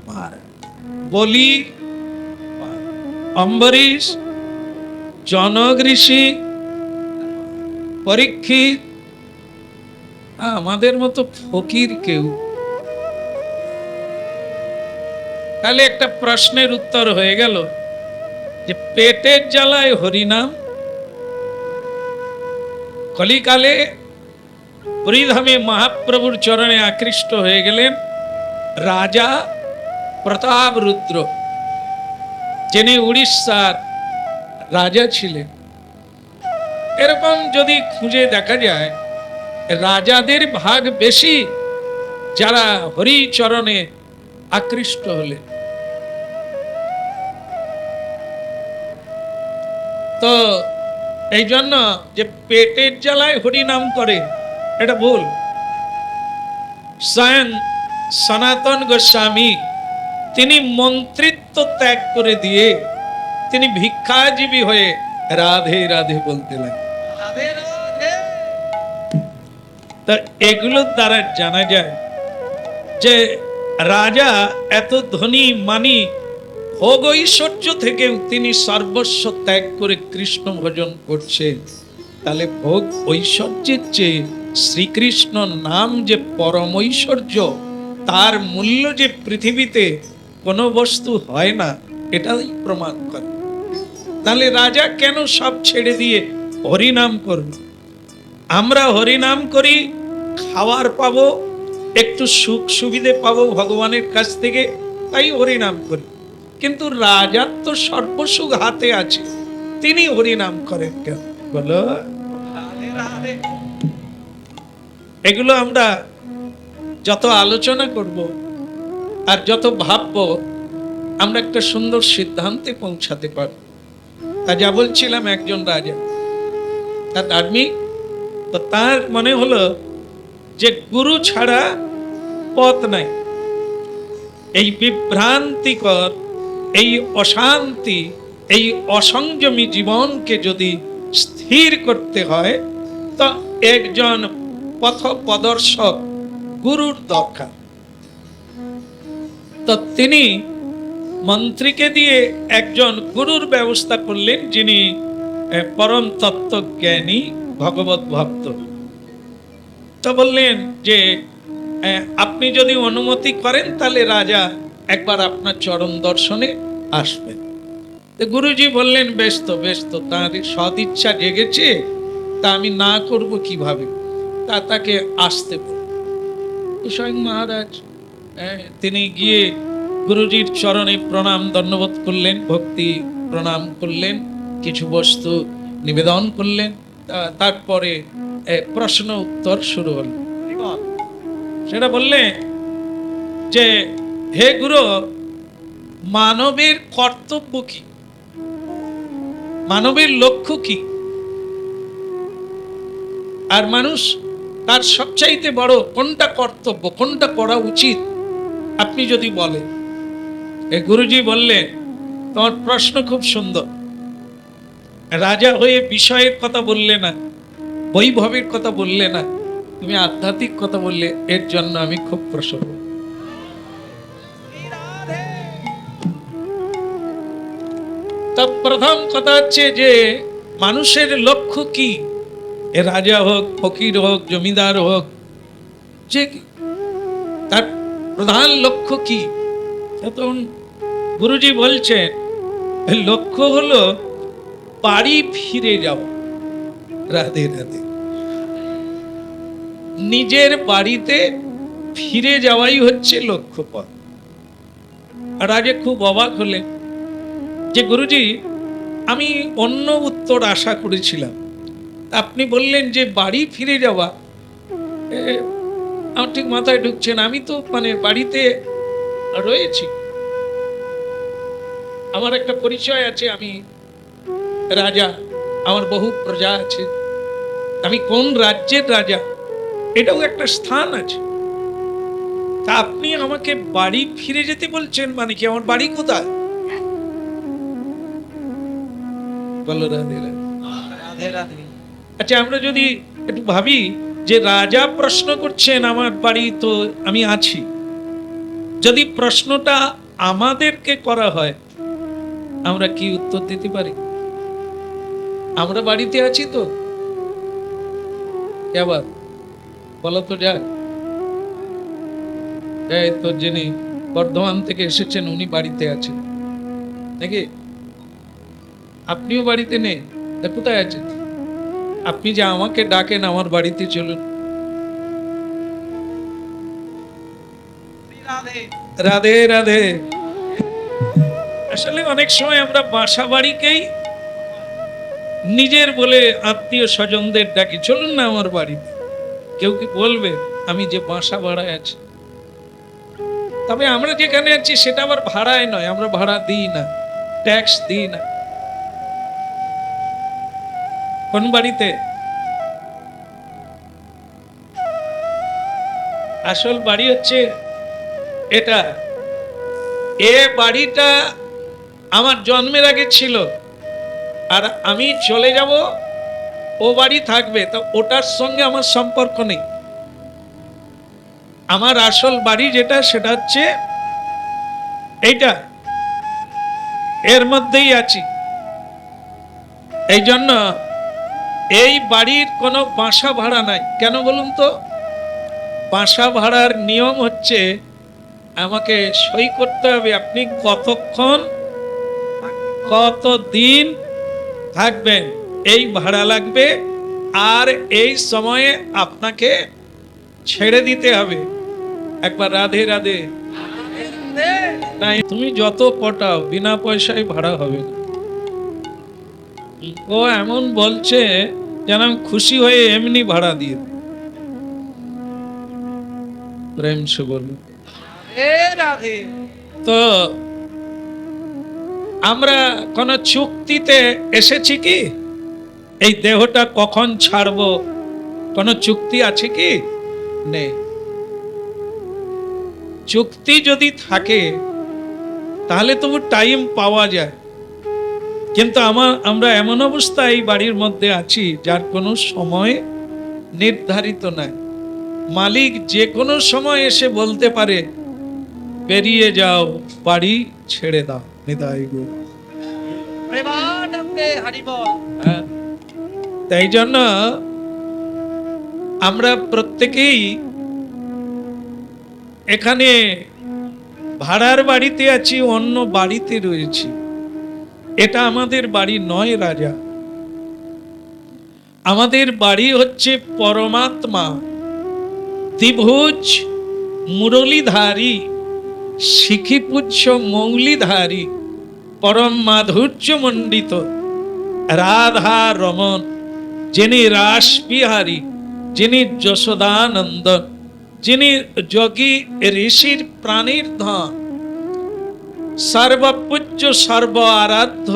মহারাজ, বলি, অম্বরীশ, জনক ঋষি, পরীক্ষিত, আমাদের মতো ফকির কেউ। তাহলে একটা প্রশ্নের উত্তর হয়ে গেল যে পেটের জ্বালায় হরিনাম। কলিকালে পুরীধামে মহাপ্রভুর চরণে আকৃষ্ট হয়ে গেলেন রাজা প্রতাপ রুদ্র, যিনি উড়িষ্যার রাজা ছিলেন। এরকম যদি খুঁজে দেখা যায় রাজাদের ভাগ বেশি যারা হরি চরণে আকৃষ্ট হলেন। তো এই জন্য যে পেটের জ্বালায় হরিনাম করে এটা ভুল। স্বয়ং সনাতন গোস্বামী তিনি মন্ত্রিত্ব ত্যাগ করে দিয়ে তিনি ভিক্ষাজীবী হয়ে রাধে রাধে বলতে লাগলেন। তা এগুলোর দ্বারা জানা যায় যে রাজা এত ধনী মানি ভোগ ঐশ্বর্য থেকেও তিনি সর্বস্ব ত্যাগ করে কৃষ্ণ ভজন করছেন। তাহলে ভোগ ঐশ্বর্যের চেয়ে শ্রীকৃষ্ণ নাম যে পরম ঐশ্বর্য, তার মূল্য যে পৃথিবীতে কোনো বস্তু হয় না, এটাই প্রমাণ করে। তাহলে রাজা কেন সব ছেড়ে দিয়ে হরিনাম করবে? আমরা হরিনাম করি খাওয়ার পাবো, একটু সুখ সুবিধে পাবো ভগবানের কাছ থেকে, তাই হরিনাম করি। কিন্তু রাজার তো সর্বসুখ হাতে আছে, তিনি হরিনাম করেন কেন? বলো। এগুলো আমরা যত আলোচনা করব আর যত ভাববো আমরা একটা সুন্দর সিদ্ধান্তে পৌঁছাতে পারব। তা যা বলছিলাম, একজন রাজা, তার ধার্মিক, তো তার মনে হলো যে গুরু ছাড়া পথ নাই। এই বিভ্রান্তিকর, এই অশান্তি, এই অসংযমী জীবনকে যদি স্থির করতে হয় তো একজন পথ প্রদর্শক গুরুর দরকার। তো তিনি মন্ত্রীকে দিয়ে একজন গুরুর ব্যবস্থা করলেন, যিনি পরম তত্ত্বজ্ঞানী ভগবত ভক্ত। তো বললেন যে আপনি যদি অনুমতি করেন তাহলে রাজা একবার আপনার চরণ দর্শনে আসবেন। গুরুজি বললেন বেশ তো, বেশ তো, তার সদিচ্ছা জেগেছে, তা আমি না করব কিভাবে? তা তাকে আসতে বলল। স্বয়ং মহারাজ তিনি গিয়ে গুরুজির চরণে প্রণাম দণ্ডবোধ করলেন, ভক্তি প্রণাম করলেন, কিছু বস্তু নিবেদন করলেন। তারপরে প্রশ্ন উত্তর শুরু হল। সেটা বললেন যে হে গুরু, মানবের কর্তব্য কি, মানবের লক্ষ্য কি, আর মানুষ তার সবচাইতে বড় কোনটা কর্তব্য, কোনটা করা উচিত আপনি যদি বলেন। গুরুজি বললেন তোমার প্রশ্ন খুব সুন্দর। রাজা হয়ে বিষয়ের কথা বললে না, বৈভবের কথা বললে না, তুমি আধ্যাত্মিক কথা বললে, এর জন্য আমি খুব প্রসন্ন। তা প্রথম কথা হচ্ছে যে মানুষের লক্ষ্য কি, এ রাজা হোক, ফকির হোক, জমিদার হোক, যে তার প্রধান লক্ষ্য কি? তখন গুরুজি বলছেন লক্ষ্য হলো বাড়ি ফিরে যাও। রাধে রাধে। নিজের বাড়িতে ফিরে যাওয়াই হচ্ছে লক্ষ্যপথ। আর আগে খুব অবাক হলেন যে গুরুজি আমি অন্য উত্তর আশা করেছিলাম, আপনি বললেন যে বাড়ি ফিরে যাওয়া, আমার ঠিক মাথায় ঢুকছে না। আমি তো মানে বাড়িতে রয়েছি, আমার একটা পরিচয় আছে, আমি রাজা, আমার বহু প্রজা আছে, আমি কোন রাজ্যের রাজা এটাও একটা স্থান আছে। তা আপনি আমাকে বাড়ি ফিরে যেতে বলছেন, মানে কি আমার বাড়ি কোথায়? বলো রাধে রাধে। আচ্ছা, আমরা যদি একটু ভাবি যে রাজা প্রশ্ন করছেন আমার বাড়ি তো আমি আছি, যদি প্রশ্নটা আমাদেরকে করা হয় আমরা কি উত্তর দিতে পারি? আমরা বাড়িতে আছি তো, আবার বলো তো যাক। এই তো যিনি বর্ধমান থেকে এসেছেন উনি বাড়িতে আছেন নাকি? আপনিও বাড়িতে নেই, তা কোথায় আছেন? আপনি যে আমাকে ডাকেন আমার বাড়িতে চলুন। রাধে রাধে। আসলে অনেক সময় আমরা বাসা বাড়িকেই নিজের বলে আত্মীয় স্বজনদের ডাকি, চলুন না আমার বাড়িতে। কেউ কি বলবে আমি যে বাসা ভাড়ায় আছি? তবে আমরা যেখানে আছি সেটা আবার ভাড়ায় নয়, আমরা ভাড়া দিই না, ট্যাক্স দিই না। কোন বাড়িতে? আসল বাড়ি হচ্ছে এটা। এ বাড়িটা আমার জন্মের আগে ছিল, আর আমি চলে যাব, ও বাড়ি থাকবে, তো ওটার সঙ্গে আমার সম্পর্ক নেই। আমার আসল বাড়ি যেটা সেটা হচ্ছে এইটা, এর মধ্যেই আছি। এই জন্য এই বাড়ির কোনো বাসা ভাড়া নাই। কেন বলুন তো? বাসা ভাড়ার নিয়ম হচ্ছে আমাকে সই করতে হবে আপনি কতক্ষণ কতদিন থাকবেন, এই ভাড়া লাগবে, আর এই সময়ে আপনাকে ছেড়ে দিতে হবে। একবার রাধে রাধে। নাই, তুমি যত পটাও বিনা পয়সায় ভাড়া হবে না। ও এমন বলছে যেন আমি খুশি হয়ে এমনি ভাড়া দিয়ে দিই। প্রেম সে বলুন। তো আমরা কোন চুক্তিতে এসেছি কি এই দেহটা কখন ছাড়বো? কোন চুক্তি আছে কি? নেই। চুক্তি যদি থাকে তাহলে তবু টাইম পাওয়া যায়, কিন্তু আমরা এমন অবস্থায় এই বাড়ির মধ্যে আছি যার কোনো সময় নির্ধারিত নাই। মালিক যে কোনো সময় এসে বলতে পারে বেরিয়ে যাও, বাড়ি ছেড়ে দাও। নিতাই গৌর। তাই জন্য আমরা প্রত্যেকেই এখানে ভাড়ার বাড়িতে আছি, অন্য বাড়িতে রয়েছি। এটা আমাদের বাড়ি নয় রাজা, আমাদের বাড়ি হচ্ছে পরমাত্মা, দ্বিভুজ মুরলীধারী, শিখিপুচ্ছ মৌলিধারী, পরম মাধুর্য মণ্ডিত রাধা রমন, যিনি রাস বিহারী, যিনি যশোদানন্দ, যিনি যোগী ঋষির প্রাণীর ধন, সর্বপূজ্য সর্ব আরাধ্য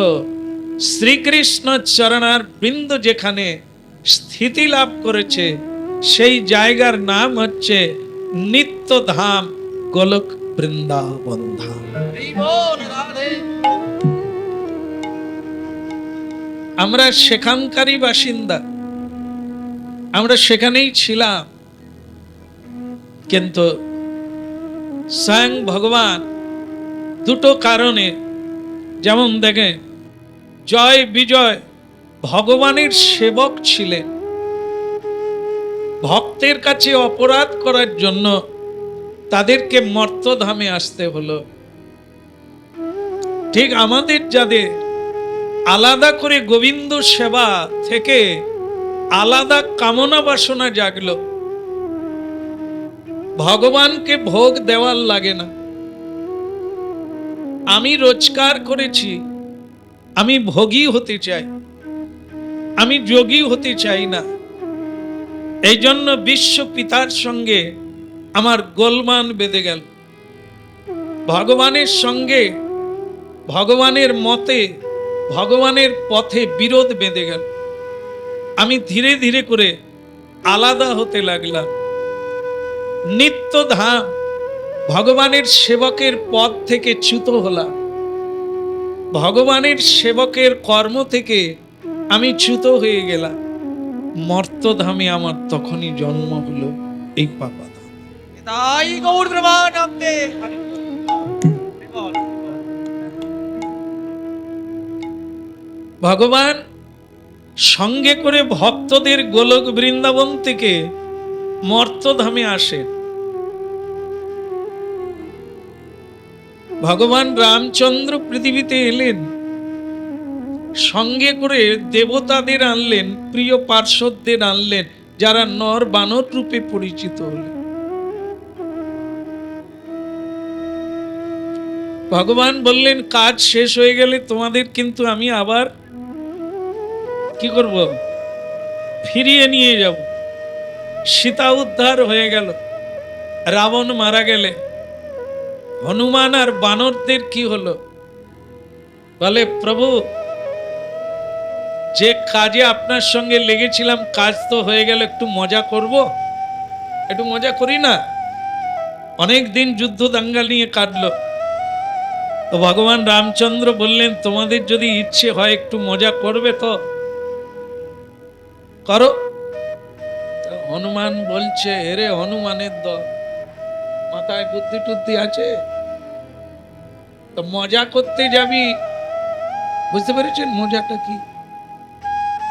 শ্রীকৃষ্ণ চরণার বৃন্দ যেখানে স্থিতি লাভ করেছে সেই জায়গার নাম হচ্ছে নিত্যধাম গোলক বৃন্দাবন ধাম। আমরা সেখানকারই বাসিন্দা, আমরা সেখানেই ছিলাম, কিন্তু স্বয়ং ভগবান দুটো কারণে, যেমন দেখেন জয় বিজয় ভগবানের সেবক ছিলেন, ভক্তের কাছে অপরাধ করার জন্য তাদেরকে মর্তধামে আসতে হলো। ঠিক আমাদের যাদের আলাদা করে গোবিন্দ সেবা থেকে আলাদা কামনা বাসনা জাগলো। ভগবানকে ভোগ দেওয়ার লাগে না। আমি রোজগার করেছি, আমি ভোগী হতে চাই, আমি যোগী হতে চাই না। এই জন্য বিশ্ব পিতার সঙ্গে আমার গোলমাল বেঁধে গেল। ভগবানের সঙ্গে, ভগবানের মতে, ভগবানের পথে বিরোধ বেঁধে গেল। আমি ধীরে ধীরে করে আলাদা হতে লাগলাম। নিত্য ধাম ভগবানের সেবকের পদ থেকে চ্যুত হলাম। ভগবানের সেবকের কর্ম থেকে আমি চ্যুত হয়ে গেলাম। মর্তধামে আমার তখনই জন্ম হলো, এই পাপাধাম। তাই গৌর প্রেমানন্দে। ভগবান সঙ্গে করে ভক্তদের গোলক বৃন্দাবন থেকে মর্তধামে আসেন। ভগবান রামচন্দ্র পৃথিবীতে এলেন, সঙ্গে করে দেবতাদের আনলেন, প্রিয় পার্শ্বদের আনলেন, যারা নর বানর রূপে পরিচিত হলেন। ভগবান বললেন, কাজ শেষ হয়ে গেলে তোমাদের কিন্তু আমি আবার কি করব? ফিরিয়ে নিয়ে যাব। সীতা উদ্ধার হয়ে গেল, রাবণ মারা গেলে হনুমান আর বানরদের কি হলো? বলে, প্রভু, যে কাজে আপনার সঙ্গে লেগেছিলাম কাজ তো হয়ে গেল, একটু মজা করব, একটু মজা করি না? অনেক দিন যুদ্ধ দাঙ্গা নিয়ে কাটলো। তো ভগবান রামচন্দ্র বললেন, তোমাদের যদি ইচ্ছে হয় একটু মজা করবে তো করো। হনুমান বলছে, এরে হনুমানের দল, মাথায় বুদ্ধি টুদ্ধি আছে? তো মজা করতে যাবি, বুঝতে পেরেছেন মজাটা কি?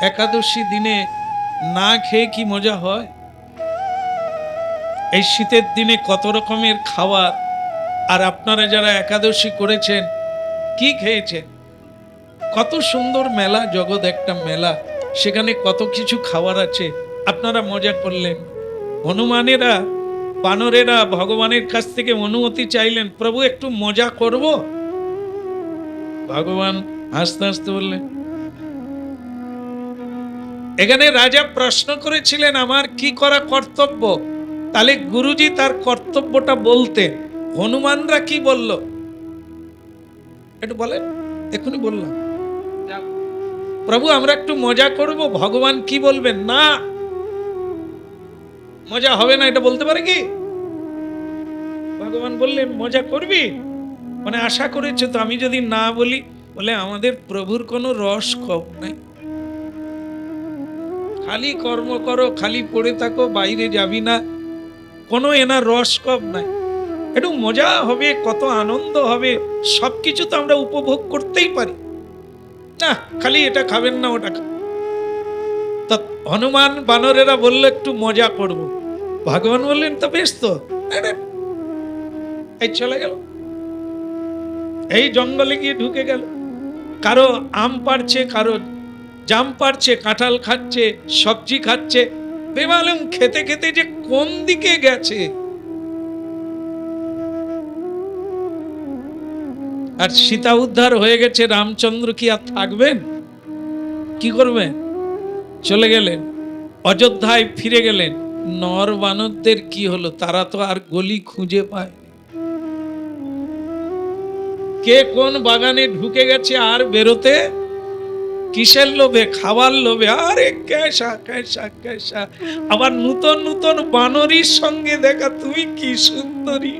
একাদশী দিনে না খেয়ে কি মজা হয়? এই শীতের দিনে কত রকমের খাবার, আর আপনারা যারা একাদশী করেছেন কি খেয়েছেন? কত সুন্দর মেলা, জগৎ একটা মেলা, সেখানে কত কিছু খাবার আছে, আপনারা মজা করলেন। হনুমানেরা, বানরেরা ভগবানের কাছ থেকে অনুমতি চাইলেন, প্রভু একটু মজা করব। ভগবান হাসতে হাসতে বললেন, এখানে রাজা প্রশ্ন করেছিলেন আমার কি করা কর্তব্য, তাহলে গুরুজি তার কর্তব্যটা বলতেন। হনুমানরা কি বলল একটু বলেন। এখনই বললাম, প্রভু আমরা একটু মজা করব। ভগবান কি বলবেন? না, মজা হবে না, এটা বলতে পারে কি? ভগবান বললেন, মজা করবি মানে আশা করেছে তো? আমি যদি না বলি, বলে আমাদের প্রভুর কোনো রস ক্ষোভ নাই, খালি কর্ম করো, খালি পড়ে থাকো, বাইরে যাবি না, কোনো এনার রস ক্ষোভ নাই। একটু মজা হবে, কত আনন্দ হবে, সবকিছু তো আমরা উপভোগ করতেই পারি না, খালি এটা খাবেন না ওটা খাবেন। তা হনুমান বানরেরা বললো একটু মজা করব। ভগবান বললেন, তো বেশ, তো এই চলে গেল, এই জঙ্গলে গিয়ে ঢুকে গেল। কারো আম পাড়ছে, কারো জাম পাড়ছে, কাঁঠাল খাচ্ছে, সবজি খাচ্ছে, বেমালুম খেতে খেতে যে কোন দিকে গেছে। আর সীতা উদ্ধার হয়ে গেছে, রামচন্দ্র কি আর থাকবেন? কি করবেন? চলে গেলেন, অযোধ্যায় ফিরে গেলেন। নর বানরদের কি হলো? তারা তো আর গলি খুঁজে পায়, কে কোন বাগানে ঢুকে গেছে আর বেরোতে কিসের লোভে? খাবার লোভে। আরে কেসা কেসা কেসা, আবার নূতন নূতন বানরীর সঙ্গে দেখা, তুমি কি সুন্দরী।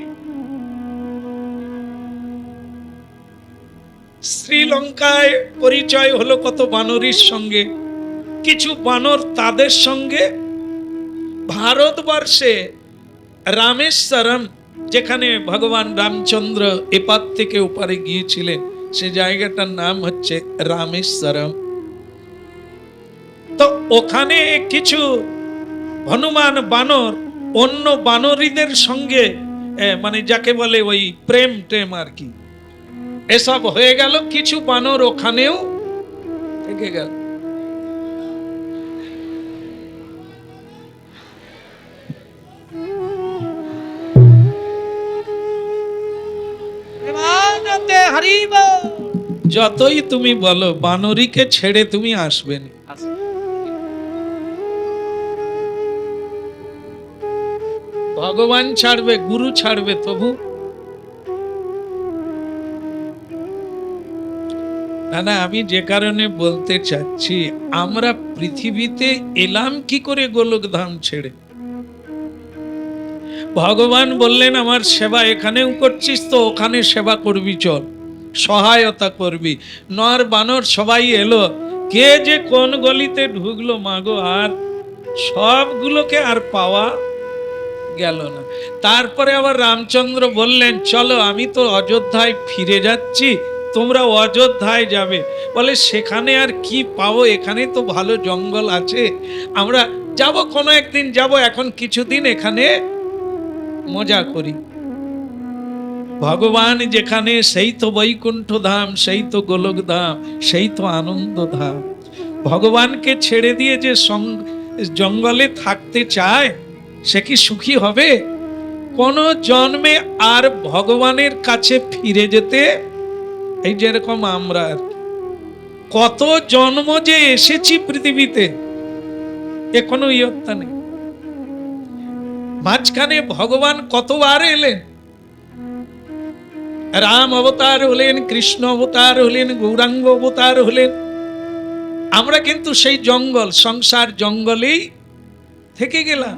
শ্রীলঙ্কায় পরিচয় হলো কত বানরীর সঙ্গে, কিছু বানর তাদের সঙ্গে। ভারতবর্ষে রামেশ্বরম, যেখানে ভগবান রামচন্দ্র এপার থেকে ওপারে গিয়েছিলেন, সে জায়গাটার নাম হচ্ছে রামেশ্বরম। তো ওখানে কিছু হনুমান বানর অন্য বানরীদের সঙ্গে, মানে যাকে বলে ওই প্রেম টেম আর কি, এসব হয়ে গেল। কিছু বানর ওখানেও থেকে গেল। প্রেমানন্দে হরি বল। যতই তুমি বলো বানরীকে ছেড়ে তুমি আসবে না। ভগবান ছাড়বে, গুরু ছাড়বে, তবু না। না, আমি যে কারণে বলতে চাচ্ছি, আমরা পৃথিবীতে এলাম কি করে গোলকধাম ছেড়ে? ভগবান বললেন আমার সেবা এখানেও করছিস তো ওখানে সেবা করবি, চল সহায়তা করবি। নর বানর সবাই এলো, কে যে কোন গলিতে ঢুকলো মাগো, আর সবগুলোকে আর পাওয়া গেল না। তারপরে আবার রামচন্দ্র বললেন চলো, আমি তো অযোধ্যায় ফিরে যাচ্ছি, তোমরা অযোধ্যায় যাবে। বলে সেখানে আর কি পাবো, এখানে তো ভালো জঙ্গল আছে, আমরা যাব, কোনো একদিন যাব, এখন কিছুদিন এখানে মজা করি। ভগবান যেখানে, সেই তো বৈকুণ্ঠ ধাম, সেই তো গোলক ধাম, সেই তো আনন্দ ধাম। ভগবানকে ছেড়ে দিয়ে যে জঙ্গলে থাকতে চায় সে কি সুখী হবে? কোন জন্মে আর ভগবানের কাছে ফিরে যেতে, এই যেরকম আমরা কত জন্ম যে এসেছি পৃথিবীতে, এ কোনো ইয়ত্তা নেই। মাঝখানে ভগবান কতবার এলেন, রাম অবতার হলেন, কৃষ্ণ অবতার হলেন, গৌরাঙ্গ অবতার হলেন। আমরা কিন্তু সেই জঙ্গল, সংসার জঙ্গলেই থেকে গেলাম।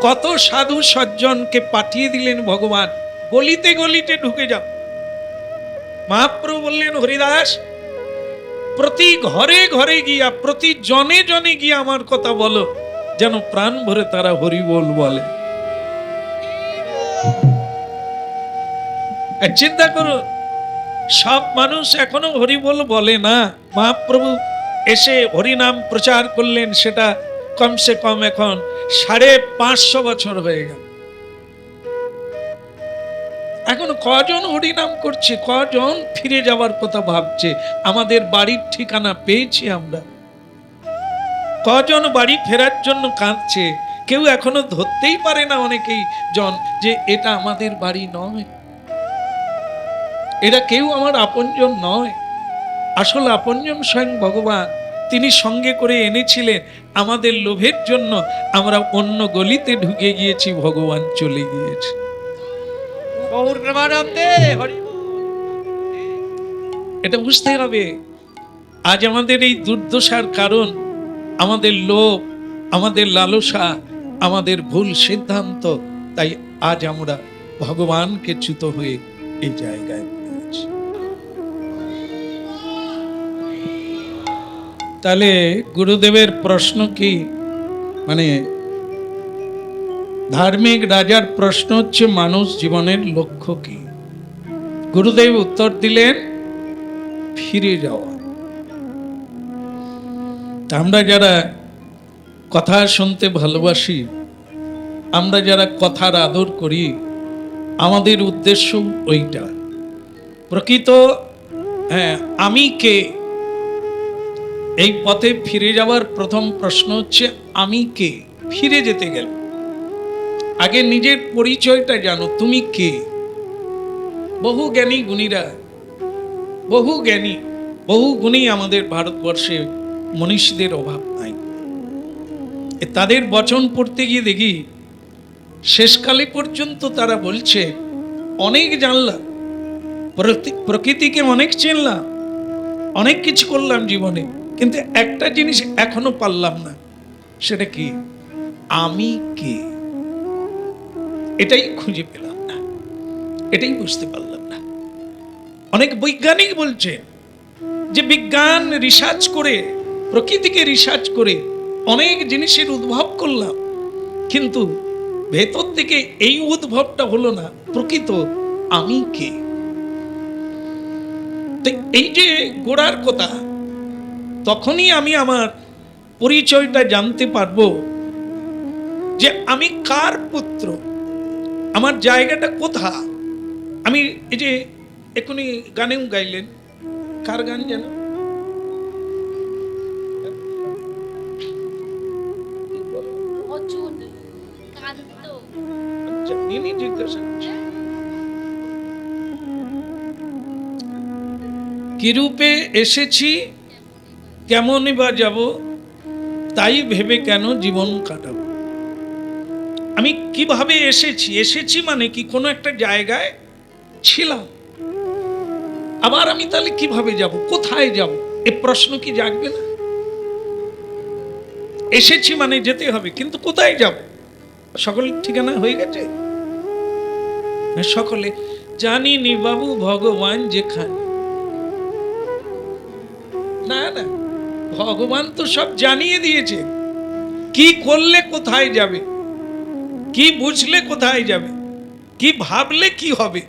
কত সাধু সজ্জনকে পাঠিয়ে দিলেন ভগবান, গলিতে গলিতে ঢুকে যাও। মহাপ্রভু বললেন হরিদাস, প্রতি ঘরে ঘরে গিয়া, প্রতি জনে জনে গিয়া আমার কথা বলো, যেন প্রাণ ভরে তারা হরি বল বলে। চিন্তা করো, সব মানুষ এখনো হরিবল বলে না। মহাপ্রভু এসে হরিনাম প্রচার করলেন, সেটা কমসে কম এখন 550 বছর হয়ে গেল। এখন কজন হরিনাম করছে, কজন ফিরে যাওয়ার কথা ভাবছে? আমাদের বাড়ির ঠিকানা পেয়েছি আমরা, কজন বাড়ি ফেরার জন্য কাঁদছে? কেউ এখনো ধরতেই পারে না, অনেকেই জন, যে এটা আমাদের বাড়ি নয়, এরা কেউ আমার আপনজন নয়। আসল আপনজন স্বয়ং ভগবান, তিনি সঙ্গে করে এনেছিলেন। আমাদের লোভের জন্য আমরা অন্য গলিতে ঢুকে গিয়েছি, ভগবান চলে গিয়েছে। গৌর প্রেমানন্দে হরি বল। এটা বুঝতে হবে। আজ আমাদের এই দুর্দশার কারণ আমাদের লোভ, আমাদের লালসা, আমাদের ভুল সিদ্ধান্ত। তাই আজ আমরা ভগবানকে চ্যুত হয়ে এই জায়গায় পড়েছি। তাহলে গুরুদেবের প্রশ্ন কি, মানে ধার্মিক রাজার প্রশ্ন হচ্ছে মানুষ জীবনের লক্ষ্য কি? গুরুদেব উত্তর দিলেন ফিরে যাওয়া। আমরা যারা কথা শুনতে ভালোবাসি, আমরা যারা কথার আদর করি, আমাদের উদ্দেশ্য ওইটা। প্রকৃত আমি কে, এই পথে ফিরে যাওয়ার প্রথম প্রশ্ন হচ্ছে আমি কে। ফিরে যেতে গেল আগে নিজের পরিচয়টা জানো, তুমি কে। বহু জ্ঞানী গুণীরা, বহু জ্ঞানী, বহু গুণী আমাদের ভারতবর্ষে, মনীষীদের অভাব নাই। তাদের বচন পড়তে গিয়ে দেখি শেষকালে পর্যন্ত তারা বলছে অনেক জানলাম, প্রকৃতিকে অনেক চিনলাম, অনেক কিছু করলাম জীবনে, কিন্তু একটা জিনিস এখনো পারলাম না। সেটা কি? আমি কে। এটাই খুঁজে পেলাম না, এটাই বুঝতে পারলাম না। অনেক বৈজ্ঞানিক বলছে যে বিজ্ঞান রিসার্চ করে, প্রকৃতিকে রিসার্চ করে অনেক জিনিসের উদ্ভব করলাম, কিন্তু ভেতর থেকে এই উদ্ভবটা হলো না, প্রকৃত আমি কে। এই যে গোড়ার কথা, তখনই আমি আমার পরিচয়টা জানতে পারবো যে আমি কার পুত্র, আমার জায়গাটা কোথা। আমি এই যে এখনই গানেও গাইলেন, কার গান যেন, ইনি জিজ্ঞাসা করছেন কি রূপে এসেছি, কেমনই বা যাব, তাই ভেবে কেন জীবন কাটাবো। আমি কিভাবে এসেছি, এসেছি মানে কি কোনো একটা জায়গায় ছিলাম, আবার আমি তাহলে কিভাবে যাব, কোথায় যাব, এ প্রশ্ন কি জাগবে না? এসেছি মানে যেতে হবে, কিন্তু কোথায় যাব? সকলের ঠিকানা হয়ে গেছে? সকলে জানিনি বাবু ভগবান যেখানে। না না, ভগবান তো সব জানিয়ে দিয়েছে, কি করলে কোথায় যাবে, কি বুঝলে কোথায় যাবে, কি ভাবলে কি হবে।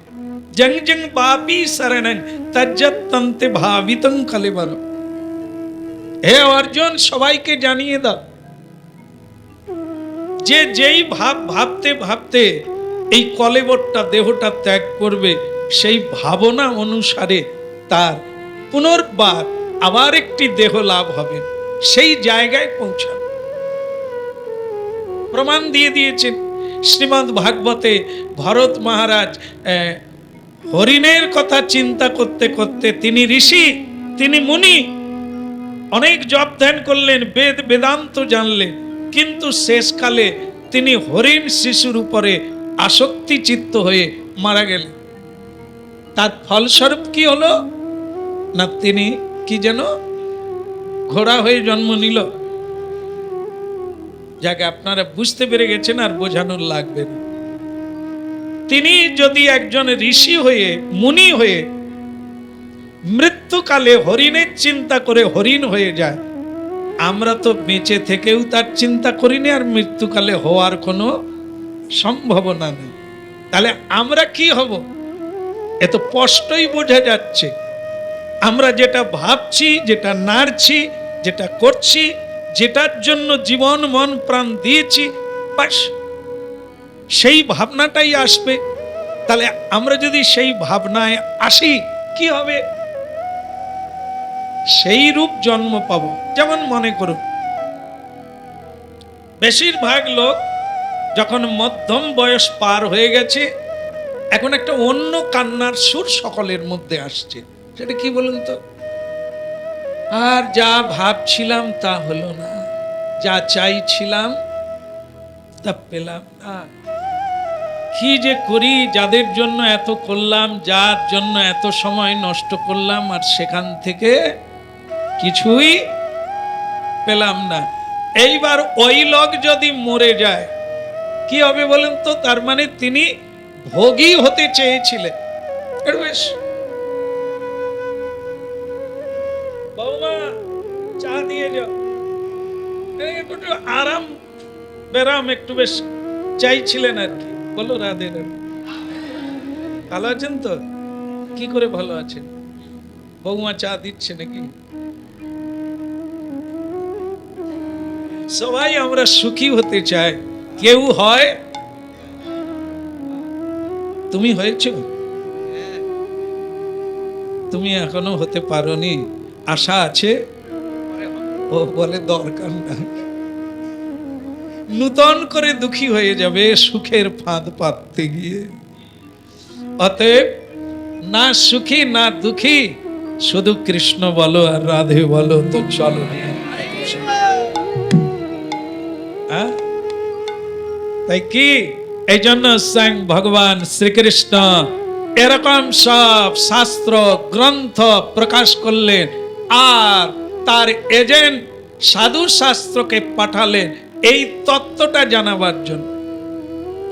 জং জং পাপি শরণং তজ্জতন্তে ভাবিতং কলেবর। হে অর্জুন, সবাইকে জানিয়ে দাও যে যেই ভাবতে ভাবতে এই কলেবরটা দেহটা ত্যাগ করবে, সেই ভাবনা অনুসারে তার পুনর্বার আবার একটি দেহ লাভ হবে, সেই জায়গায় পৌঁছাবে। প্রমাণ দিয়ে দিয়েছেন শ্রীমদ্ ভাগবতে। ভরত মহারাজ হরিণের কথা চিন্তা করতে করতে, তিনি ঋষি, তিনি মুনি, অনেক জপ ধ্যান করলেন, বেদ বেদান্ত জানলেন, কিন্তু শেষকালে তিনি হরিণ শিশুর উপরে আসক্তি চিত্ত হয়ে মারা গেলেন। তার ফলস্বরূপ কি হলো না, তিনি কি যেন ঘোড়া হয়ে জন্ম নিল। যাকে আপনারা বুঝতে পেরে গেছেন, আর বোঝানোর লাগবে না। তিনি যদি একজন ঋষি হয়ে, মুনি হয়ে মৃত্যুকালে হরিণের চিন্তা করে হরিণ হয়ে যায়, আমরা তো বেঁচে থেকেও তার চিন্তা করিনি, আর মৃত্যুকালে হওয়ার কোনো সম্ভাবনা নেই। তাহলে আমরা কি হব? এত স্পষ্টই বোঝা যাচ্ছে। আমরা যেটা ভাবছি, যেটা নাড়ছি, যেটা করছি, যেটার জন্য জীবন মন প্রাণ দিয়েছি, বাস সেই ভাবনাটাই আসবে। তাহলে আমরা যদি সেই ভাবনায় আসি, কি হবে? সেই রূপ জন্ম পাব। যেমন মনে করুন, বেশিরভাগ লোক যখন মধ্যম বয়স পার হয়ে গেছে, এখন একটা অন্য কান্নার সুর সকলের মধ্যে আসছে। সেটা কি বলুন তো? আর যা ভাবছিলাম তা হলো না, যা চাইছিলাম তা পেলাম না। কি যে করি, যাদের জন্য এত করলাম, যার জন্য এত সময় নষ্ট করলাম, আর সেখান থেকে কিছুই পেলাম না। এইবার ওই লোক যদি মরে যায়, কি হবে বলেন তো? তার মানে তিনি ভোগী হতে চেয়েছিলেন। বেশ, বৌমা চা দিয়ে যাও, একটু আরাম বেরাম একটু বেশ চাইছিলেন আর কি। বলো রাধে রাধে, ভালো আছেন তো? কি করে ভালো আছেন? বৌমা চা দিচ্ছে নাকি? সবাই আমরা সুখী হতে চাই, কেউ হয়। তুমি হয়েছ? তুমি এখনো হতে পারোনি, আশা আছে? ও বলে দরকার নাই, নূতন করে দুঃখী হয়ে যাবে সুখের ফাঁদ পাততে গিয়ে। অতএব না সুখী না দুঃখী, শুধু কৃষ্ণ বলো আর রাধে বলো, তো চলো। তাই কি এই জন্য স্বয়ং ভগবান শ্রীকৃষ্ণ এরকম সব শাস্ত্র গ্রন্থ প্রকাশ করলেন, আর তার এজেন্ট সাধু শাস্ত্রকে পাঠালেন এই তত্ত্বটা জানাবার জন্য।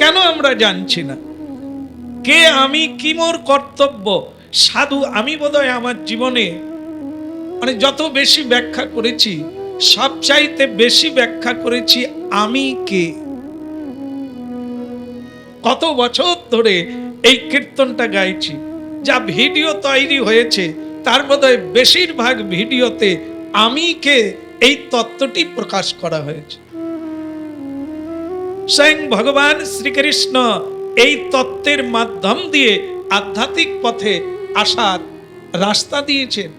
কেন আমরা জানছি না? কে আমি, কি মোর কর্তব্য? সাধু আমি বোধহয় আমার জীবনে মানে যত বেশি ব্যাখ্যা করেছি, সবচাইতে বেশি ব্যাখ্যা করেছি আমি কে। কত বছর ধরে এই কীর্তনটা গাইছি, যা ভিডিও তৈরি হয়েছে তার বোধহয় বেশিরভাগ ভিডিওতে আমি কে এই তত্ত্বটি প্রকাশ করা হয়েছে। স্বয়ং ভগবান শ্রীকৃষ্ণ এই তত্ত্বের মাধ্যম দিয়ে আধ্যাত্মিক পথে আসার রাস্তা দিয়েছেন।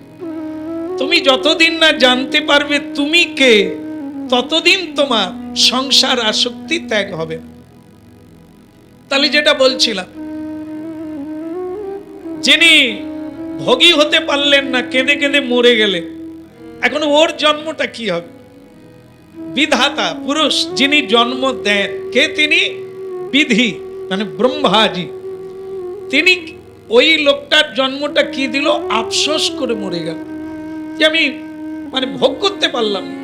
তুমি যতদিন না জানতে পারবে তুমি কে, ততদিন তোমার সংসার আসক্তি ত্যাগ হবে। তাহলে যেটা বলছিলাম, যিনি ভোগী হতে পারলেন না, কেঁদে কেঁদে মরে গেলেন, এখন ওর জন্মটা কি হবে? বিধাতা পুরুষ যিনি জন্ম দেন, কে তিনি? বিধি, মানে ব্রহ্মাজি। তিনি ওই লোকটার জন্মটা কি দিল? আফসোস করে মরে গেল যে আমি মানে ভোগ করতে পারলাম না,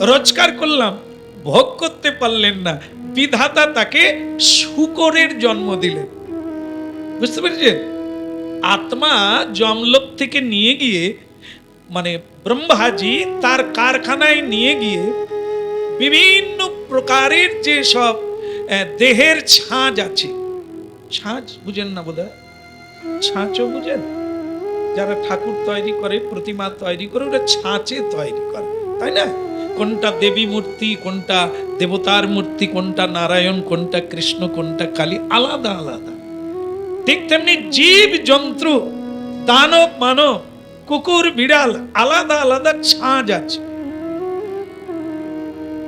রোজগার করলাম, ভোগ করতে পারলেন না। বিধাতা তাকে শূকরের জন্ম দিলেন। বুঝতে পেরেছেন? আত্মা জমলোক থেকে নিয়ে গিয়ে, মানে ব্রহ্মাজি তার কারখানায় নিয়ে গিয়ে বিভিন্ন প্রকারের যে সব দেহের ছাঁচ আছে, ছাঁচ বুঝেন না বোধহয়? ছাঁচও বুঝেন? যারা ঠাকুর তৈরি করে, প্রতিমা তৈরি করে, ওটা ছাঁচে তৈরি করে, তাই না? কোনটা দেবী মূর্তি, কোনটা দেবতার মূর্তি, কোনটা নারায়ণ, কোনটা কৃষ্ণ, কোনটা কালী, আলাদা আলাদা। ঠিক তেমনি জীব জন্তু, দানব মানব, কুকুর বিড়াল, আলাদা আলাদা ছাঁচ আছে।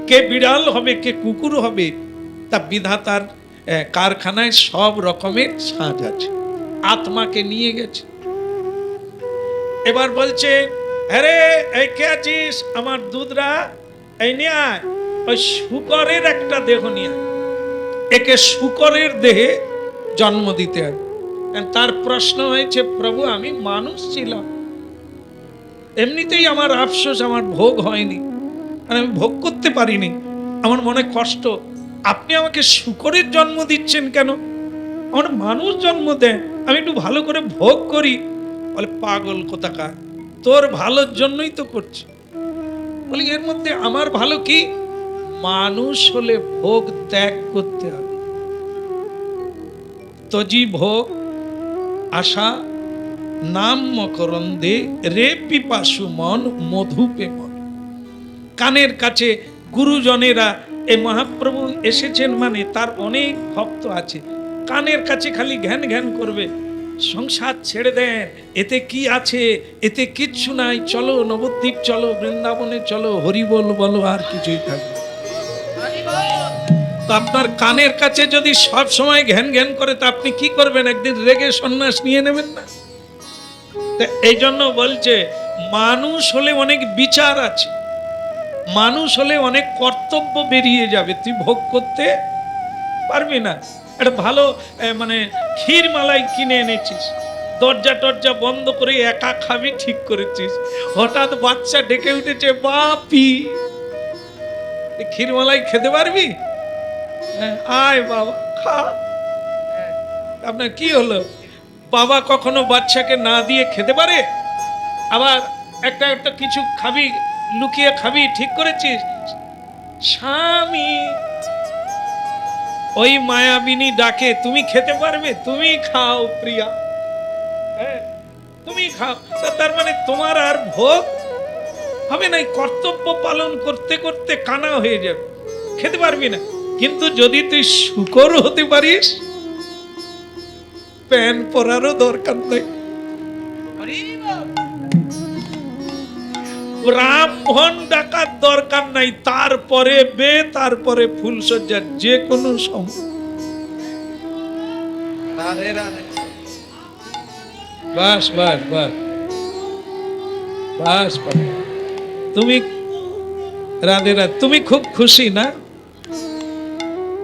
কে বিড়াল হবে, কে কুকুর হবে, তা বিধাতার কারখানায় সব রকমের ছাঁচ আছে। আত্মাকে নিয়ে গেছে। এবার বলছে, আরে এই কে আছিস? আমার দুধরা এই নিয়ে আয়, ওই শূকরের একটা দেহ নিয়ে আয়, একে শূকরের দেহে জন্ম দিতে হয়। তার প্রশ্ন হয়েছে, প্রভু আমি মানুষ ছিলাম, এমনিতেই আমার আফসোস, আমার ভোগ হয়নি, আমি ভোগ করতে পারিনি, আমার মনে কষ্ট, আপনি আমাকে শূকরের জন্ম দিচ্ছেন কেন? আমার মানুষ জন্ম দেন, আমি একটু ভালো করে ভোগ করি। বলে, পাগল কোথাকার, তোর ভালোর জন্যই তো করছি। বলি, এর মধ্যে আমার ভালো কি? মানুষ হলে ভোগ ত্যাগ করতে হবে। তজি ভোগ আশা নাম মকরন্দে রে পিপাসু মন মধুপে মন। কানের কাছে গুরুজনেরা, এই মহাপ্রভু এসেছেন মানে তার অনেক ভক্ত আছে, কানের কাছে খালি ঘ্যান ঘ্যান করবে, সংসার ছেড়ে দেন, এতে কি আছে, এতে কিচ্ছু নাই, চলো নবদ্বীপ চলো, বৃন্দাবনে চলো, হরিবল বলো, আর কিছুই থাকবে। তো আপনার কানের কাছে যদি সব সময় ঘ্যান ঘ্যান করে, তা আপনি কি করবেন? একদিন রেগে সন্ন্যাস নিয়ে নেবেন না? এই জন্য বলছে, মানুষ হলে অনেক বিচার আছে, মানুষ হলে অনেক কর্তব্য বেরিয়ে যাবে, তুই ভোগ করতে পারবি না। একটা ভালো মানে ক্ষীর মালাই কিনে এনেছিস, দরজা টরজা বন্ধ করে একা খাবি ঠিক করেছিস, হঠাৎ বাচ্চা ডেকে উঠেছে, বাপি ক্ষীর মালাই খেতে পারবি? আয় বাবা খা। আপনার কি হলো? বাবা কখনো বাচ্চাকে না দিয়ে খেতে পারে? আবার একটা একটা কিছু খাবি, লুকিয়ে খাবি ঠিক করেছিস, স্বামী ওই মায়াবিনী ডাকে, তুমি খেতে পারবে? তুমি খাও প্রিয়া, হ্যাঁ তুমি খাও। তার মানে তোমার আর ভোগ হবে না, কর্তব্য পালন করতে করতে কানা হয়ে যাবে, খেতে পারবি না। কিন্তু যদি তুই শূকর হতে পারিস, প্যান পরারও দরকার নেই, ব্রাহ্মণ ডাকার দরকার নাই, তারপরে তারপরে ফুলসজ্জার যে কোনো সময়। বাস বাস বাস বাস, তুমি রাধে রাধে, তুমি খুব খুশি না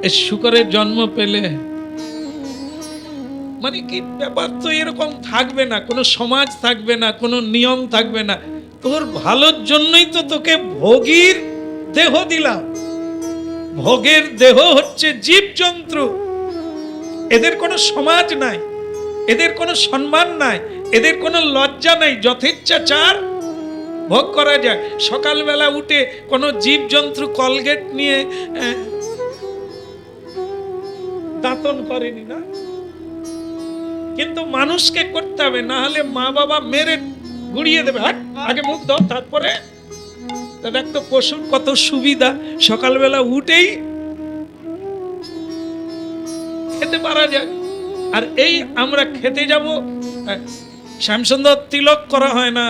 এই শূকরের জন্ম পেলে? মানে কি ব্যাপার, তো এরকম থাকবে না, কোনো সমাজ থাকবে না, কোনো নিয়ম থাকবে না, তোর ভালোর জন্যই তো তোকে ভোগীর দেহ দিলাম। ভোগের দেহ হচ্ছে জীব জন্তু, এদের কোনো সমাজ নাই, এদের কোনো সম্মান নাই, এদের কোনো লজ্জা নাই, যথেচ্ছাচার ভোগ করা যায়। সকালবেলা উঠে কোনো জীব জন্তু কলগেট নিয়ে দাঁতন করেনি না, কিন্তু মানুষকে করতে হবে, না হলে মা বাবা মেরে গুড়িয়ে দেবে। আগে মুখ দাও, তারপরে দেখ তো পশুর কত সুবিধা, সকালবেলা উঠেই খেতে পারা যায়। আর এই আমরা খেতে যাব, শ্যামসুন্দর তিলক করা হয় না,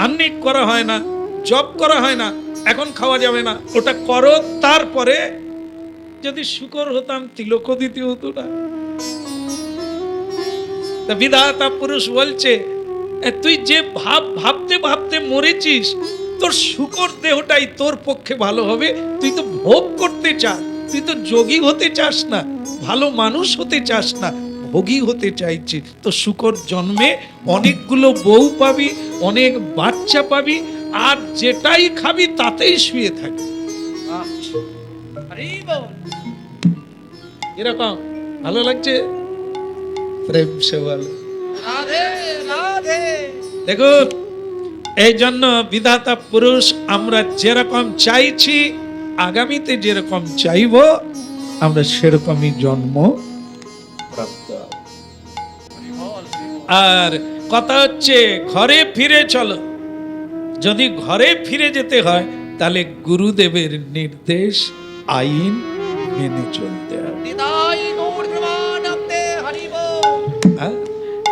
আহ্নিক করা হয় না, জপ করা হয় না, এখন খাওয়া যাবে না, ওটা করো, তারপরে যদি শুকর হতাম তিলকও দিতে হতো না। তা বিধাতা পুরুষ বলছে, তুই যে ভাবতে ভাবতে মরেছিস, তোর শুকর দেহটাই তোর পক্ষে ভালো হবে। তুই তো ভোগ করতে চাস, তুই তো যোগী হতে চাস না, ভালো মানুষ হতে চাস না, ভোগী হতে চাইছিস। তো শুকর জন্মে অনেকগুলো বউ পাবি, অনেক বাচ্চা পাবি, আর যেটাই খাবি তাতেই শুয়ে থাকবি। এরকম ভালো লাগছে? প্রেম সে ভালো। দেখুন, এই জন্য বিধাতা পুরুষ আমরা যেরকম চাইছি, আগামীতে যেরকম চাইব, আমরা সেরকমই জন্ম প্রাপ্ত হব। আর কথা হচ্ছে ঘরে ফিরে চলো। যদি ঘরে ফিরে যেতে হয় তাহলে গুরুদেবের নির্দেশ আইন মেনে চলতে হবে। হ্যাঁ?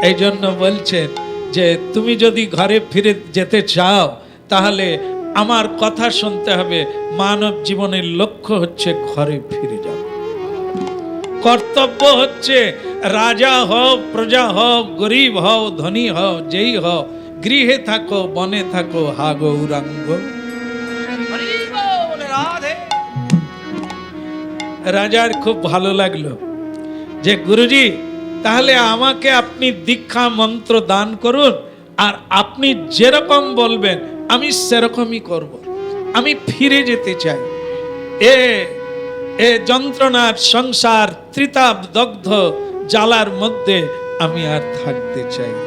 এই জন্য বলছেন যে তুমি যদি ঘরে ফিরে যেতে চাও তাহলে আমার কথা শুনতে হবে। মানব জীবনের লক্ষ্য হচ্ছে ঘরে ফিরে যাওয়া। কর্তব্য হচ্ছে রাজা হও, প্রজা হও, গরিব হও, ধনী হও, যেই হও, গৃহে থাকো, বনে থাকো, হা গৌরাঙ্গ। রাজার খুব ভালো লাগলো যে গুরুজি তাহলে আমাকে আপনি দীক্ষা মন্ত্র দান করুন, আর আপনি যেরকম বলবেন আমি সেরকমই করব। আমি ফিরে যেতে চাই। এ যন্ত্রণার সংসার ত্রিতাপ দগ্ধ জ্বালার মধ্যে আমি আর থাকতে চাই না।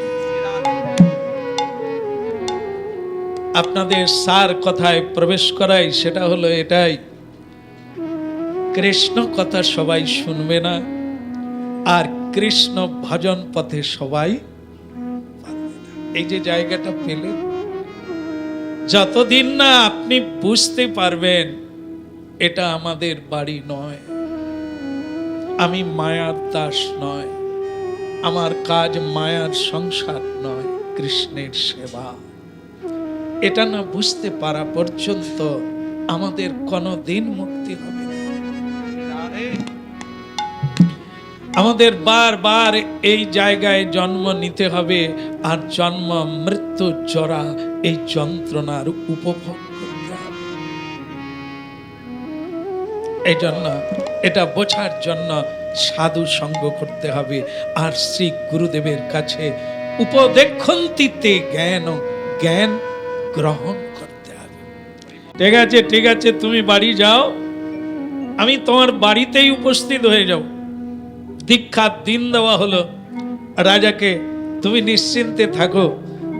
আপনাদের সার কথায় প্রবেশ করাই, সেটা হলো এটাই, কৃষ্ণ কথা সবাই শুনবে না, আর কৃষ্ণ ভজন পথে সবাই পারবে না। এই যে জায়গাটা পেলেন, যতদিন না আপনি বুঝতে পারবেন এটা আমাদের বাড়ি নয়, আমি মায়ার দাস নয়, আমার কাজ মায়ার সংসার নয়, কৃষ্ণের সেবা, এটা না বুঝতে পারা পর্যন্ত আমাদের কোনোদিন মুক্তি হবে না। আমাদের বারবার এই জায়গায় জন্ম নিতে হবে, আর জন্ম মৃত্যু জরা এই যন্ত্রণার উপভোগ করতে হবে। এই জন্য এটা বোঝার জন্য সাধু সঙ্গ করতে হবে, আর শ্রী গুরুদেবের কাছে উপদেক্ষন্তিতে জ্ঞান গ্রহণ করতে হবে। ঠিক আছে, ঠিক আছে, তুমি বাড়ি যাও, আমি তোমার বাড়িতেই উপস্থিত হয়ে যাও। দীক্ষার দিন দেওয়া হলো রাজাকে, তুমি নিশ্চিন্তে থাকো।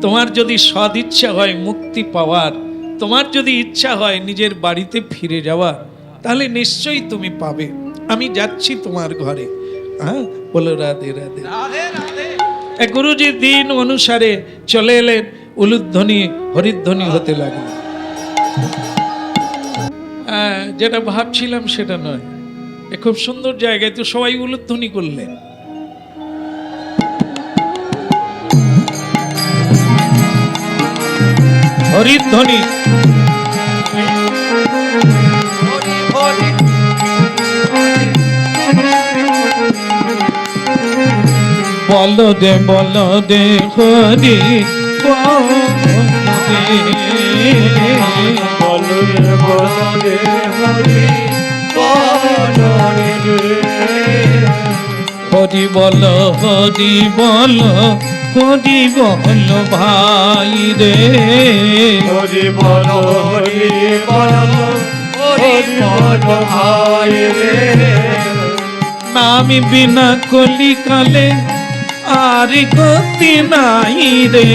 তোমার যদি সদিচ্ছা হয় মুক্তি পাওয়ার, তোমার যদি ইচ্ছা হয় নিজের বাড়িতে ফিরে যাওয়ার, তাহলে নিশ্চয়ই তুমি পাবে। আমি যাচ্ছি তোমার ঘরে। হ্যাঁ, বলো রাধে রাধে। গুরুজি দিন অনুসারে চলে এলেন, উলুধ্বনি হরিধ্বনি হতে লাগলো। যেটা ভাবছিলাম সেটা নয়, এ খুব সুন্দর জায়গায় তো সবাই উলুধ্বনি করলেন। হরিধ্বনি বলো দে হরি হরি বল হরি বল হরি বল ভাই রে, হরি বল হরি বল হরি বল ভাই রে। নামি বিনা কলিকালে আর গতি নাই রে,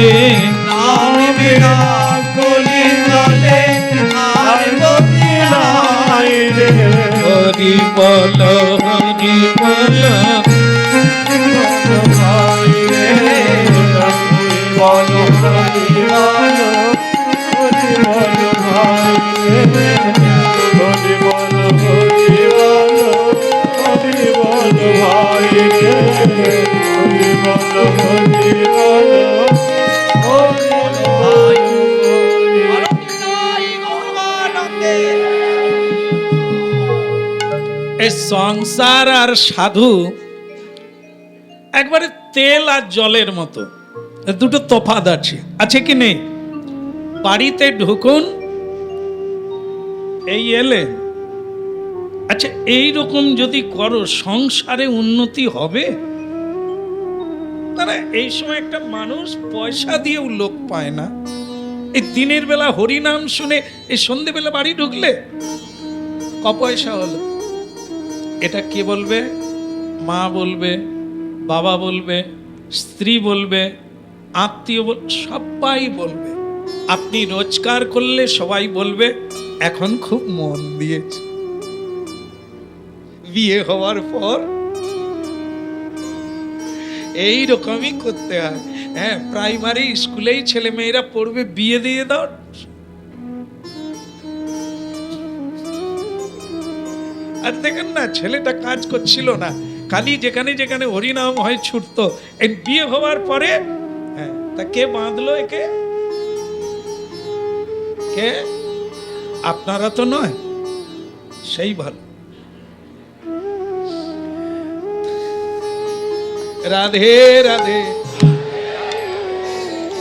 নামি বিনা কলিকালে আর গতি নাই রে। হরি বল হরি বল ভাই রে, হরি বল হরি বল হরি বল ভাই রে। হরি বল হরি বল হরি বল ভাই রে। হরি বল হরি বল হরি ভাই রে। এই সংসার আর সাধু একবারে তেল আর জলের মতো, দুটো তফাৎ আছে কি নেই? বাড়িতে ঢুকুন, এই এলে, আচ্ছা এই রকম যদি করো সংসারে উন্নতি হবে? তারা এই সময় একটা মানুষ পয়সা দিয়েও লোক পায় না। এই দিনের বেলা হরিনাম শুনে এই সন্ধেবেলা বাড়ি ঢুকলে ক পয়সা হলো? এটা কে বলবে? মা বলবে, বাবা বলবে, স্ত্রী বলবে, আত্মীয় সবাই বলবে। আপনি রোজগার করলে সবাই বলবে এখন খুব মন দিয়েছে। বিয়ে হওয়ার পর এই রকমই করতে হয়। হ্যাঁ, প্রাইমারি স্কুলেই ছেলে মেয়েরা পড়বে, বিয়ে দিয়ে দাও। আর দেখেন না, ছেলেটা কাজ করছিল না, খালি যেখানে যেখানে হরিনাম হয় ছুটতো। এই বিয়ে হওয়ার পরে হ্যাঁ, তা কে বাঁধলো একে? কে? আপনারা তো নয়, সেই ভালো। রাধে রাধে।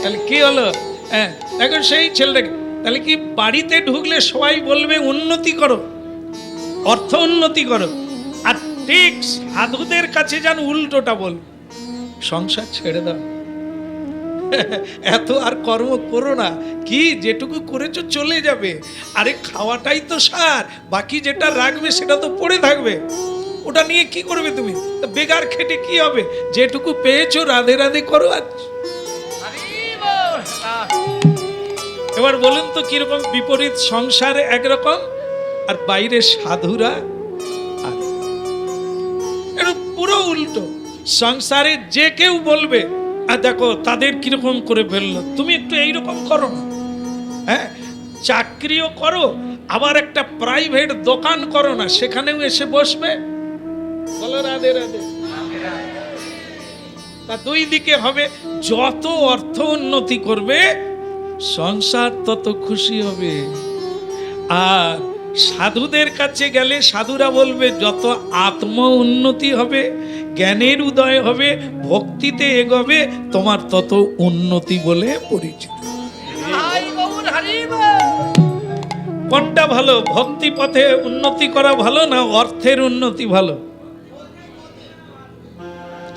তাহলে কি হলো? হ্যাঁ, এখন সেই ছেলেটাকে, তাহলে কি বাড়িতে ঢুকলে সবাই বলবে উন্নতি করো, অর্থ উন্নতি করো। আর ঠিক সাধুদের কাছে যান উল্টোটা বল, সংসার ছেড়ে দাও, এত আর কর্ম করো না, কি যেটুকু করেছো চলে যাবে। আরে খাওয়াটাই তো সার, বাকি যেটা রাখবে সেটা তো পড়ে থাকবে, ওটা নিয়ে কি করবে তুমি? বেকার খেটে কি হবে? যেটুকু পেয়েছো রাধে রাধে করো। আর এবার বলুন তো কিরকম বিপরীত? সংসার একরকম আর বাইরে সাধুরা আর এটা পুরো উল্টো। সংসারে যে কেউ বলবে আর দেখো তাদের কিরকম করে ফেললো, তুমি একটু এইরকম করো না। হ্যাঁ, চাকরিও করো, আবার একটা প্রাইভেট দোকান করো না, সেখানেও এসে বসবে। বলো রাধে রাধে। তা দুই দিকে হবে। যত অর্থ উন্নতি করবে সংসার তত খুশি হবে। আর সাধুদের কাছে গেলে সাধুরা বলবে যত আত্ম উন্নতি হবে, জ্ঞানের উদয় হবে, ভক্তিতে এগোবে, তোমার তত উন্নতি বলে পরিচিত। কোনটা ভালো? ভক্তি পথে উন্নতি করা ভালো না অর্থের উন্নতি ভালো?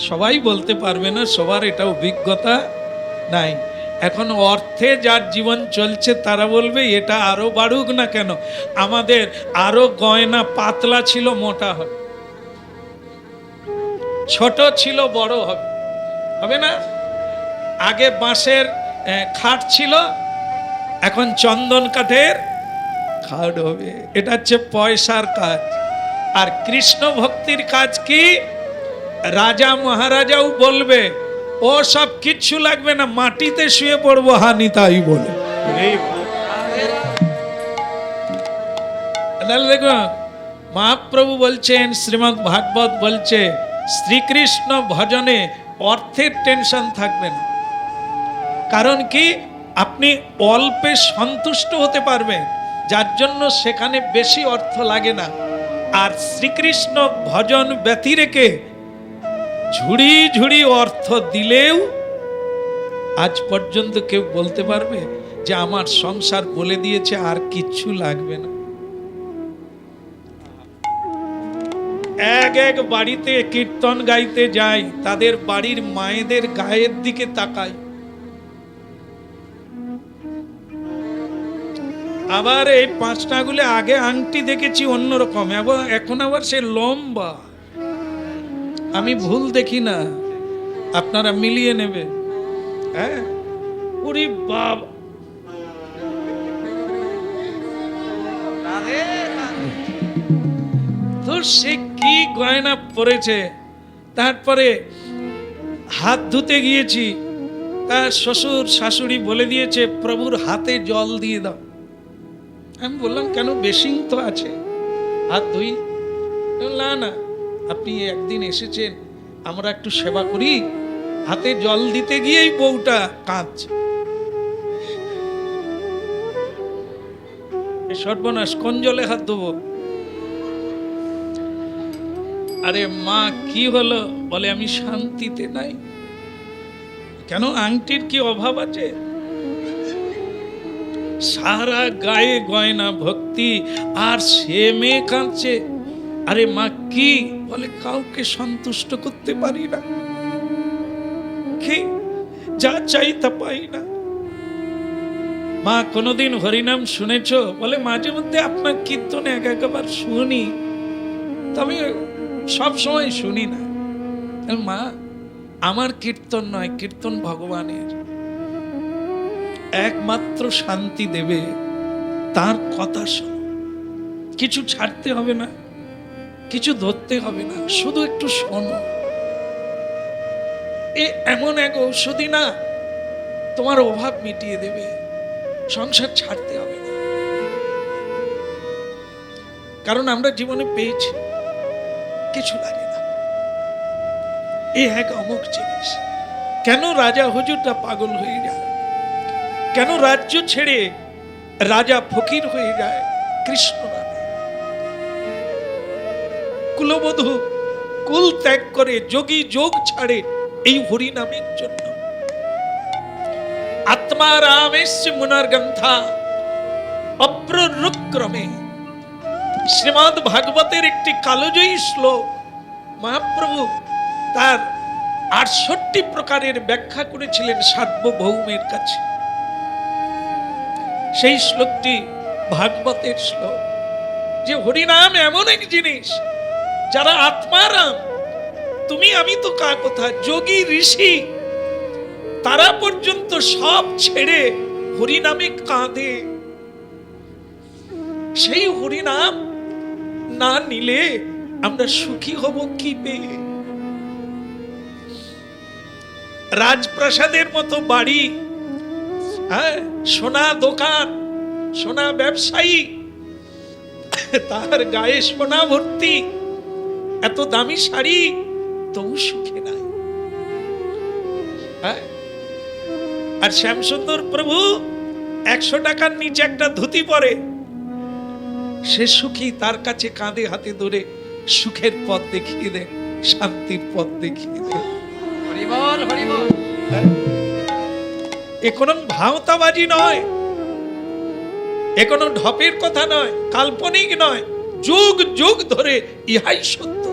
সবাই বলতে পারবে না, সবার এটা অভিজ্ঞতা নাই। এখন অর্থে যার জীবন চলছে তারা বলবে এটা আরো বাড়ুক না কেন, আমাদের আরো গয়না পাতলা ছিল মোটা হবে, ছোট ছিল বড় হবে, হবে না? আগে বাঁশের খাট ছিল, এখন চন্দন কাঠের খাট হবে। এটা হচ্ছে পয়সার কাজ। আর কৃষ্ণ ভক্তির কাজ কি? রাজা মহারাজাও বলবে ও সব কিচ্ছু লাগবে না, মাটিতে শুয়ে পড়বো হানি তাই বলে। দেখুন মহাপ্রভু বলছেন, শ্রীমদ্ ভাগবত বলছে শ্রীকৃষ্ণ ভজনে অর্থের টেনশন থাকবে না। কারণ কি? আপনি অল্পে সন্তুষ্ট হতে পারবেন, যার জন্য সেখানে বেশি অর্থ লাগে না। আর শ্রীকৃষ্ণ ভজন ব্যতি রেখে ঝুড়ি ঝুড়ি অর্থ দিলেও আজ পর্যন্ত কেউ বলতে পারবে যে আমার সংসার বলে দিয়েছে আর কিচ্ছু লাগবে না। এক এক বাড়িতে কীর্তন গাইতে যাই, তাদের বাড়ির মায়েদের গায়ের দিকে তাকাই, আবার এই পাঁচটা গুলো আগে আংটি দেখেছি অন্যরকম, এখন আবার সে লম্বা। আমি ভুল দেখি না, আপনারা মিলিয়ে নেবে। হ্যাঁ, ওরে বাবা, তো সে কি গয়না পরেছে। তারপরে হাত ধুতে গিয়েছি, তার শ্বশুর শাশুড়ি বলে দিয়েছে প্রভুর হাতে জল দিয়ে দাও। আমি বললাম কেন, বেসিং তো আছে, হাত ধুই। না না, আপনি একদিন এসেছেন, আমরা একটু সেবা করি। হাতে জল দিতে গিয়েই বউটা কাঁদছে। সর্বনাশ, কোন জলে হাত দেবো? আরে মা কি হলো? বলে আমি শান্তিতে নাই। কেন, আংটির কি অভাব আছে? সারা গায়ে গয়না ভক্তি, আর সে মেয়ে কাঁদছে। আরে মা কি? বলে কাউকে সন্তুষ্ট করতে পারি না, কি যা চাই তা পাই না। মা কোনোদিন হরিনাম শুনেছ? বলে মাঝে মধ্যে আপনার কীর্তনে একবার শুনি, তবে সব সময় শুনি না। মা আমার কীর্তন নয়, কীর্তন ভগবানের। একমাত্র শান্তি দেবে তার কথা শোনো। কিছু ছাড়তে হবে না, কিছু ধরতে হবে না, শুধু একটু শোনো। এ এমন এক ঔষধি না, তোমার অভাব মিটিয়ে দেবে। সংসার ছাড়তে হবে না, কারণ আমরা জীবনে পেয়েছি, কিছু লাগে না। এ এক অমুক জিনিস। কেন রাজা হুজুরটা পাগল হয়ে যায়? কেন রাজ্য ছেড়ে রাজা ফকির হয়ে যায়? কৃষ্ণ নামে। কুলবধূ কুল ত্যাগ করে, যোগী যোগ ছাড়ে এই হরি নামের জন্য। আত্মা রামেশ্চ মুনার গ্রন্থা অপ্ররুক্রমে, শ্রীমদ্ ভাগবতের একটি কালজয়ী শ্লোক মহাপ্রভু তার 68 প্রকারের ব্যাখ্যা করেছিলেন সার্বভৌমের কাছে। সেই শ্লোকটি ভাগবতের শ্লোক, যে হরিনাম এমন এক জিনিস, যারা আত্মারাম, তুমি আমি তো কা কথা, যোগী ঋষি তারা পর্যন্ত সব ছেড়ে হরিনামে কাঁদে। সেই হরিনাম না নিলে আমরা সুখী হব কি পেয়ে? রাজপ্রাসাদের মতো বাড়ি, হ্যাঁ, সোনা দোকান, সোনা ব্যবসায়ী, তার গায়ে সোনা ভর্তি, এত দামি শাড়ি, তবু সুখে নাই। হ্যাঁ, আর শ্যামসুন্দর প্রভু 100 টাকার নিচে একটা ধুতি পরে, সে সুখী, তার কাছে কাঁধে হাতে ধরে সুখের পথ দেখিয়ে দেন, শান্তির পথ দেখিয়ে দেন। হরিবল হরিবল। এ কোন ভাওতাবাজি নয়, এ কোন ঢপের কথা নয়, কাল্পনিক নয়, যুগ যুগ ধরে ইহাই সত্য।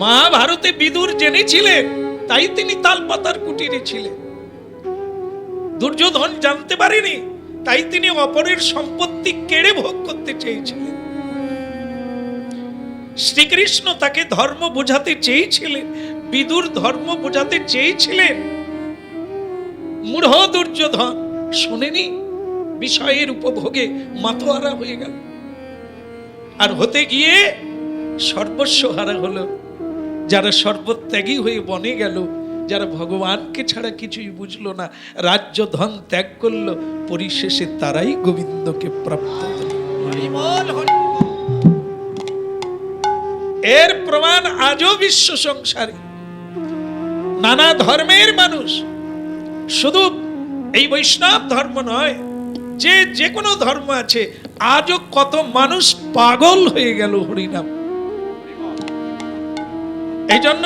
মহাভারতে বিদুর জেনেছিলেন, তাই তিনি তালপাতার কুটিরে ছিলেন। দুর্যোধন জানতে পারেনি, তাই তিনি অপরের সম্পত্তি কেড়ে ভোগ করতে চেয়েছিলেন। শ্রীকৃষ্ণ তাকে ধর্ম বোঝাতে চেয়েছিলেন, বিদুর ধর্ম বোঝাতে চেয়েছিলেন। মূঢ় দুর্যোধন শোনেনি, বিষয়ের উপভোগে মাতোয়ারা হয়ে গেল, আর হতে গিয়ে সর্বস্ব হারা হলো। যারা সর্বত্যাগী হয়ে বনে গেল, যারা ভগবানকে ছাড়া কিছুই বুঝলো না, রাজ্য ধন ত্যাগ করলো, পরিশেষে তারাই গোবিন্দকে প্রাপ্ত হলো। এর প্রমাণ আজও বিশ্ব সংসারে নানা ধর্মের মানুষ, শুধু এই বৈষ্ণব ধর্ম নয়, যে কোনো ধর্ম আছে, আজও কত মানুষ পাগল হয়ে গেল হরিনাম। এই জন্য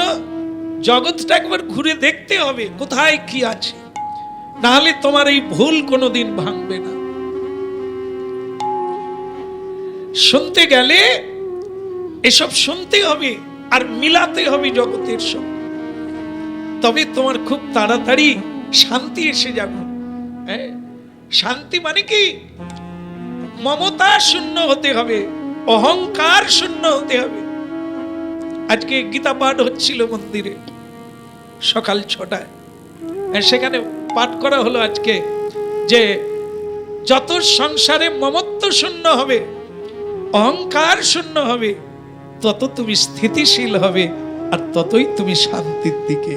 জগৎটা একবার ঘুরে দেখতে হবে কোথায় কি আছে, নাহলে তোমার এই ভুল কোনোদিন ভাঙবে না। শুনতে গেলে এসব শুনতে হবে আর মিলাতে হবে জগতের সঙ্গে, তবে তোমার খুব তাড়াতাড়ি শান্তি এসে যাবে। শান্তি মানে কি? মমতা শূন্য হতে হবে, অহংকার শূন্য হতে হবে। আজকে গীতা পাঠ হচ্ছিল মন্দিরে সকাল 6টায়, সেখানে পাঠ করা হলো আজকে যে যত সংসারে মমত্ব শূন্য হবে, অহংকার শূন্য হবে, তত তুমি স্থিতিশীল হবে, আর ততই তুমি শান্তির দিকে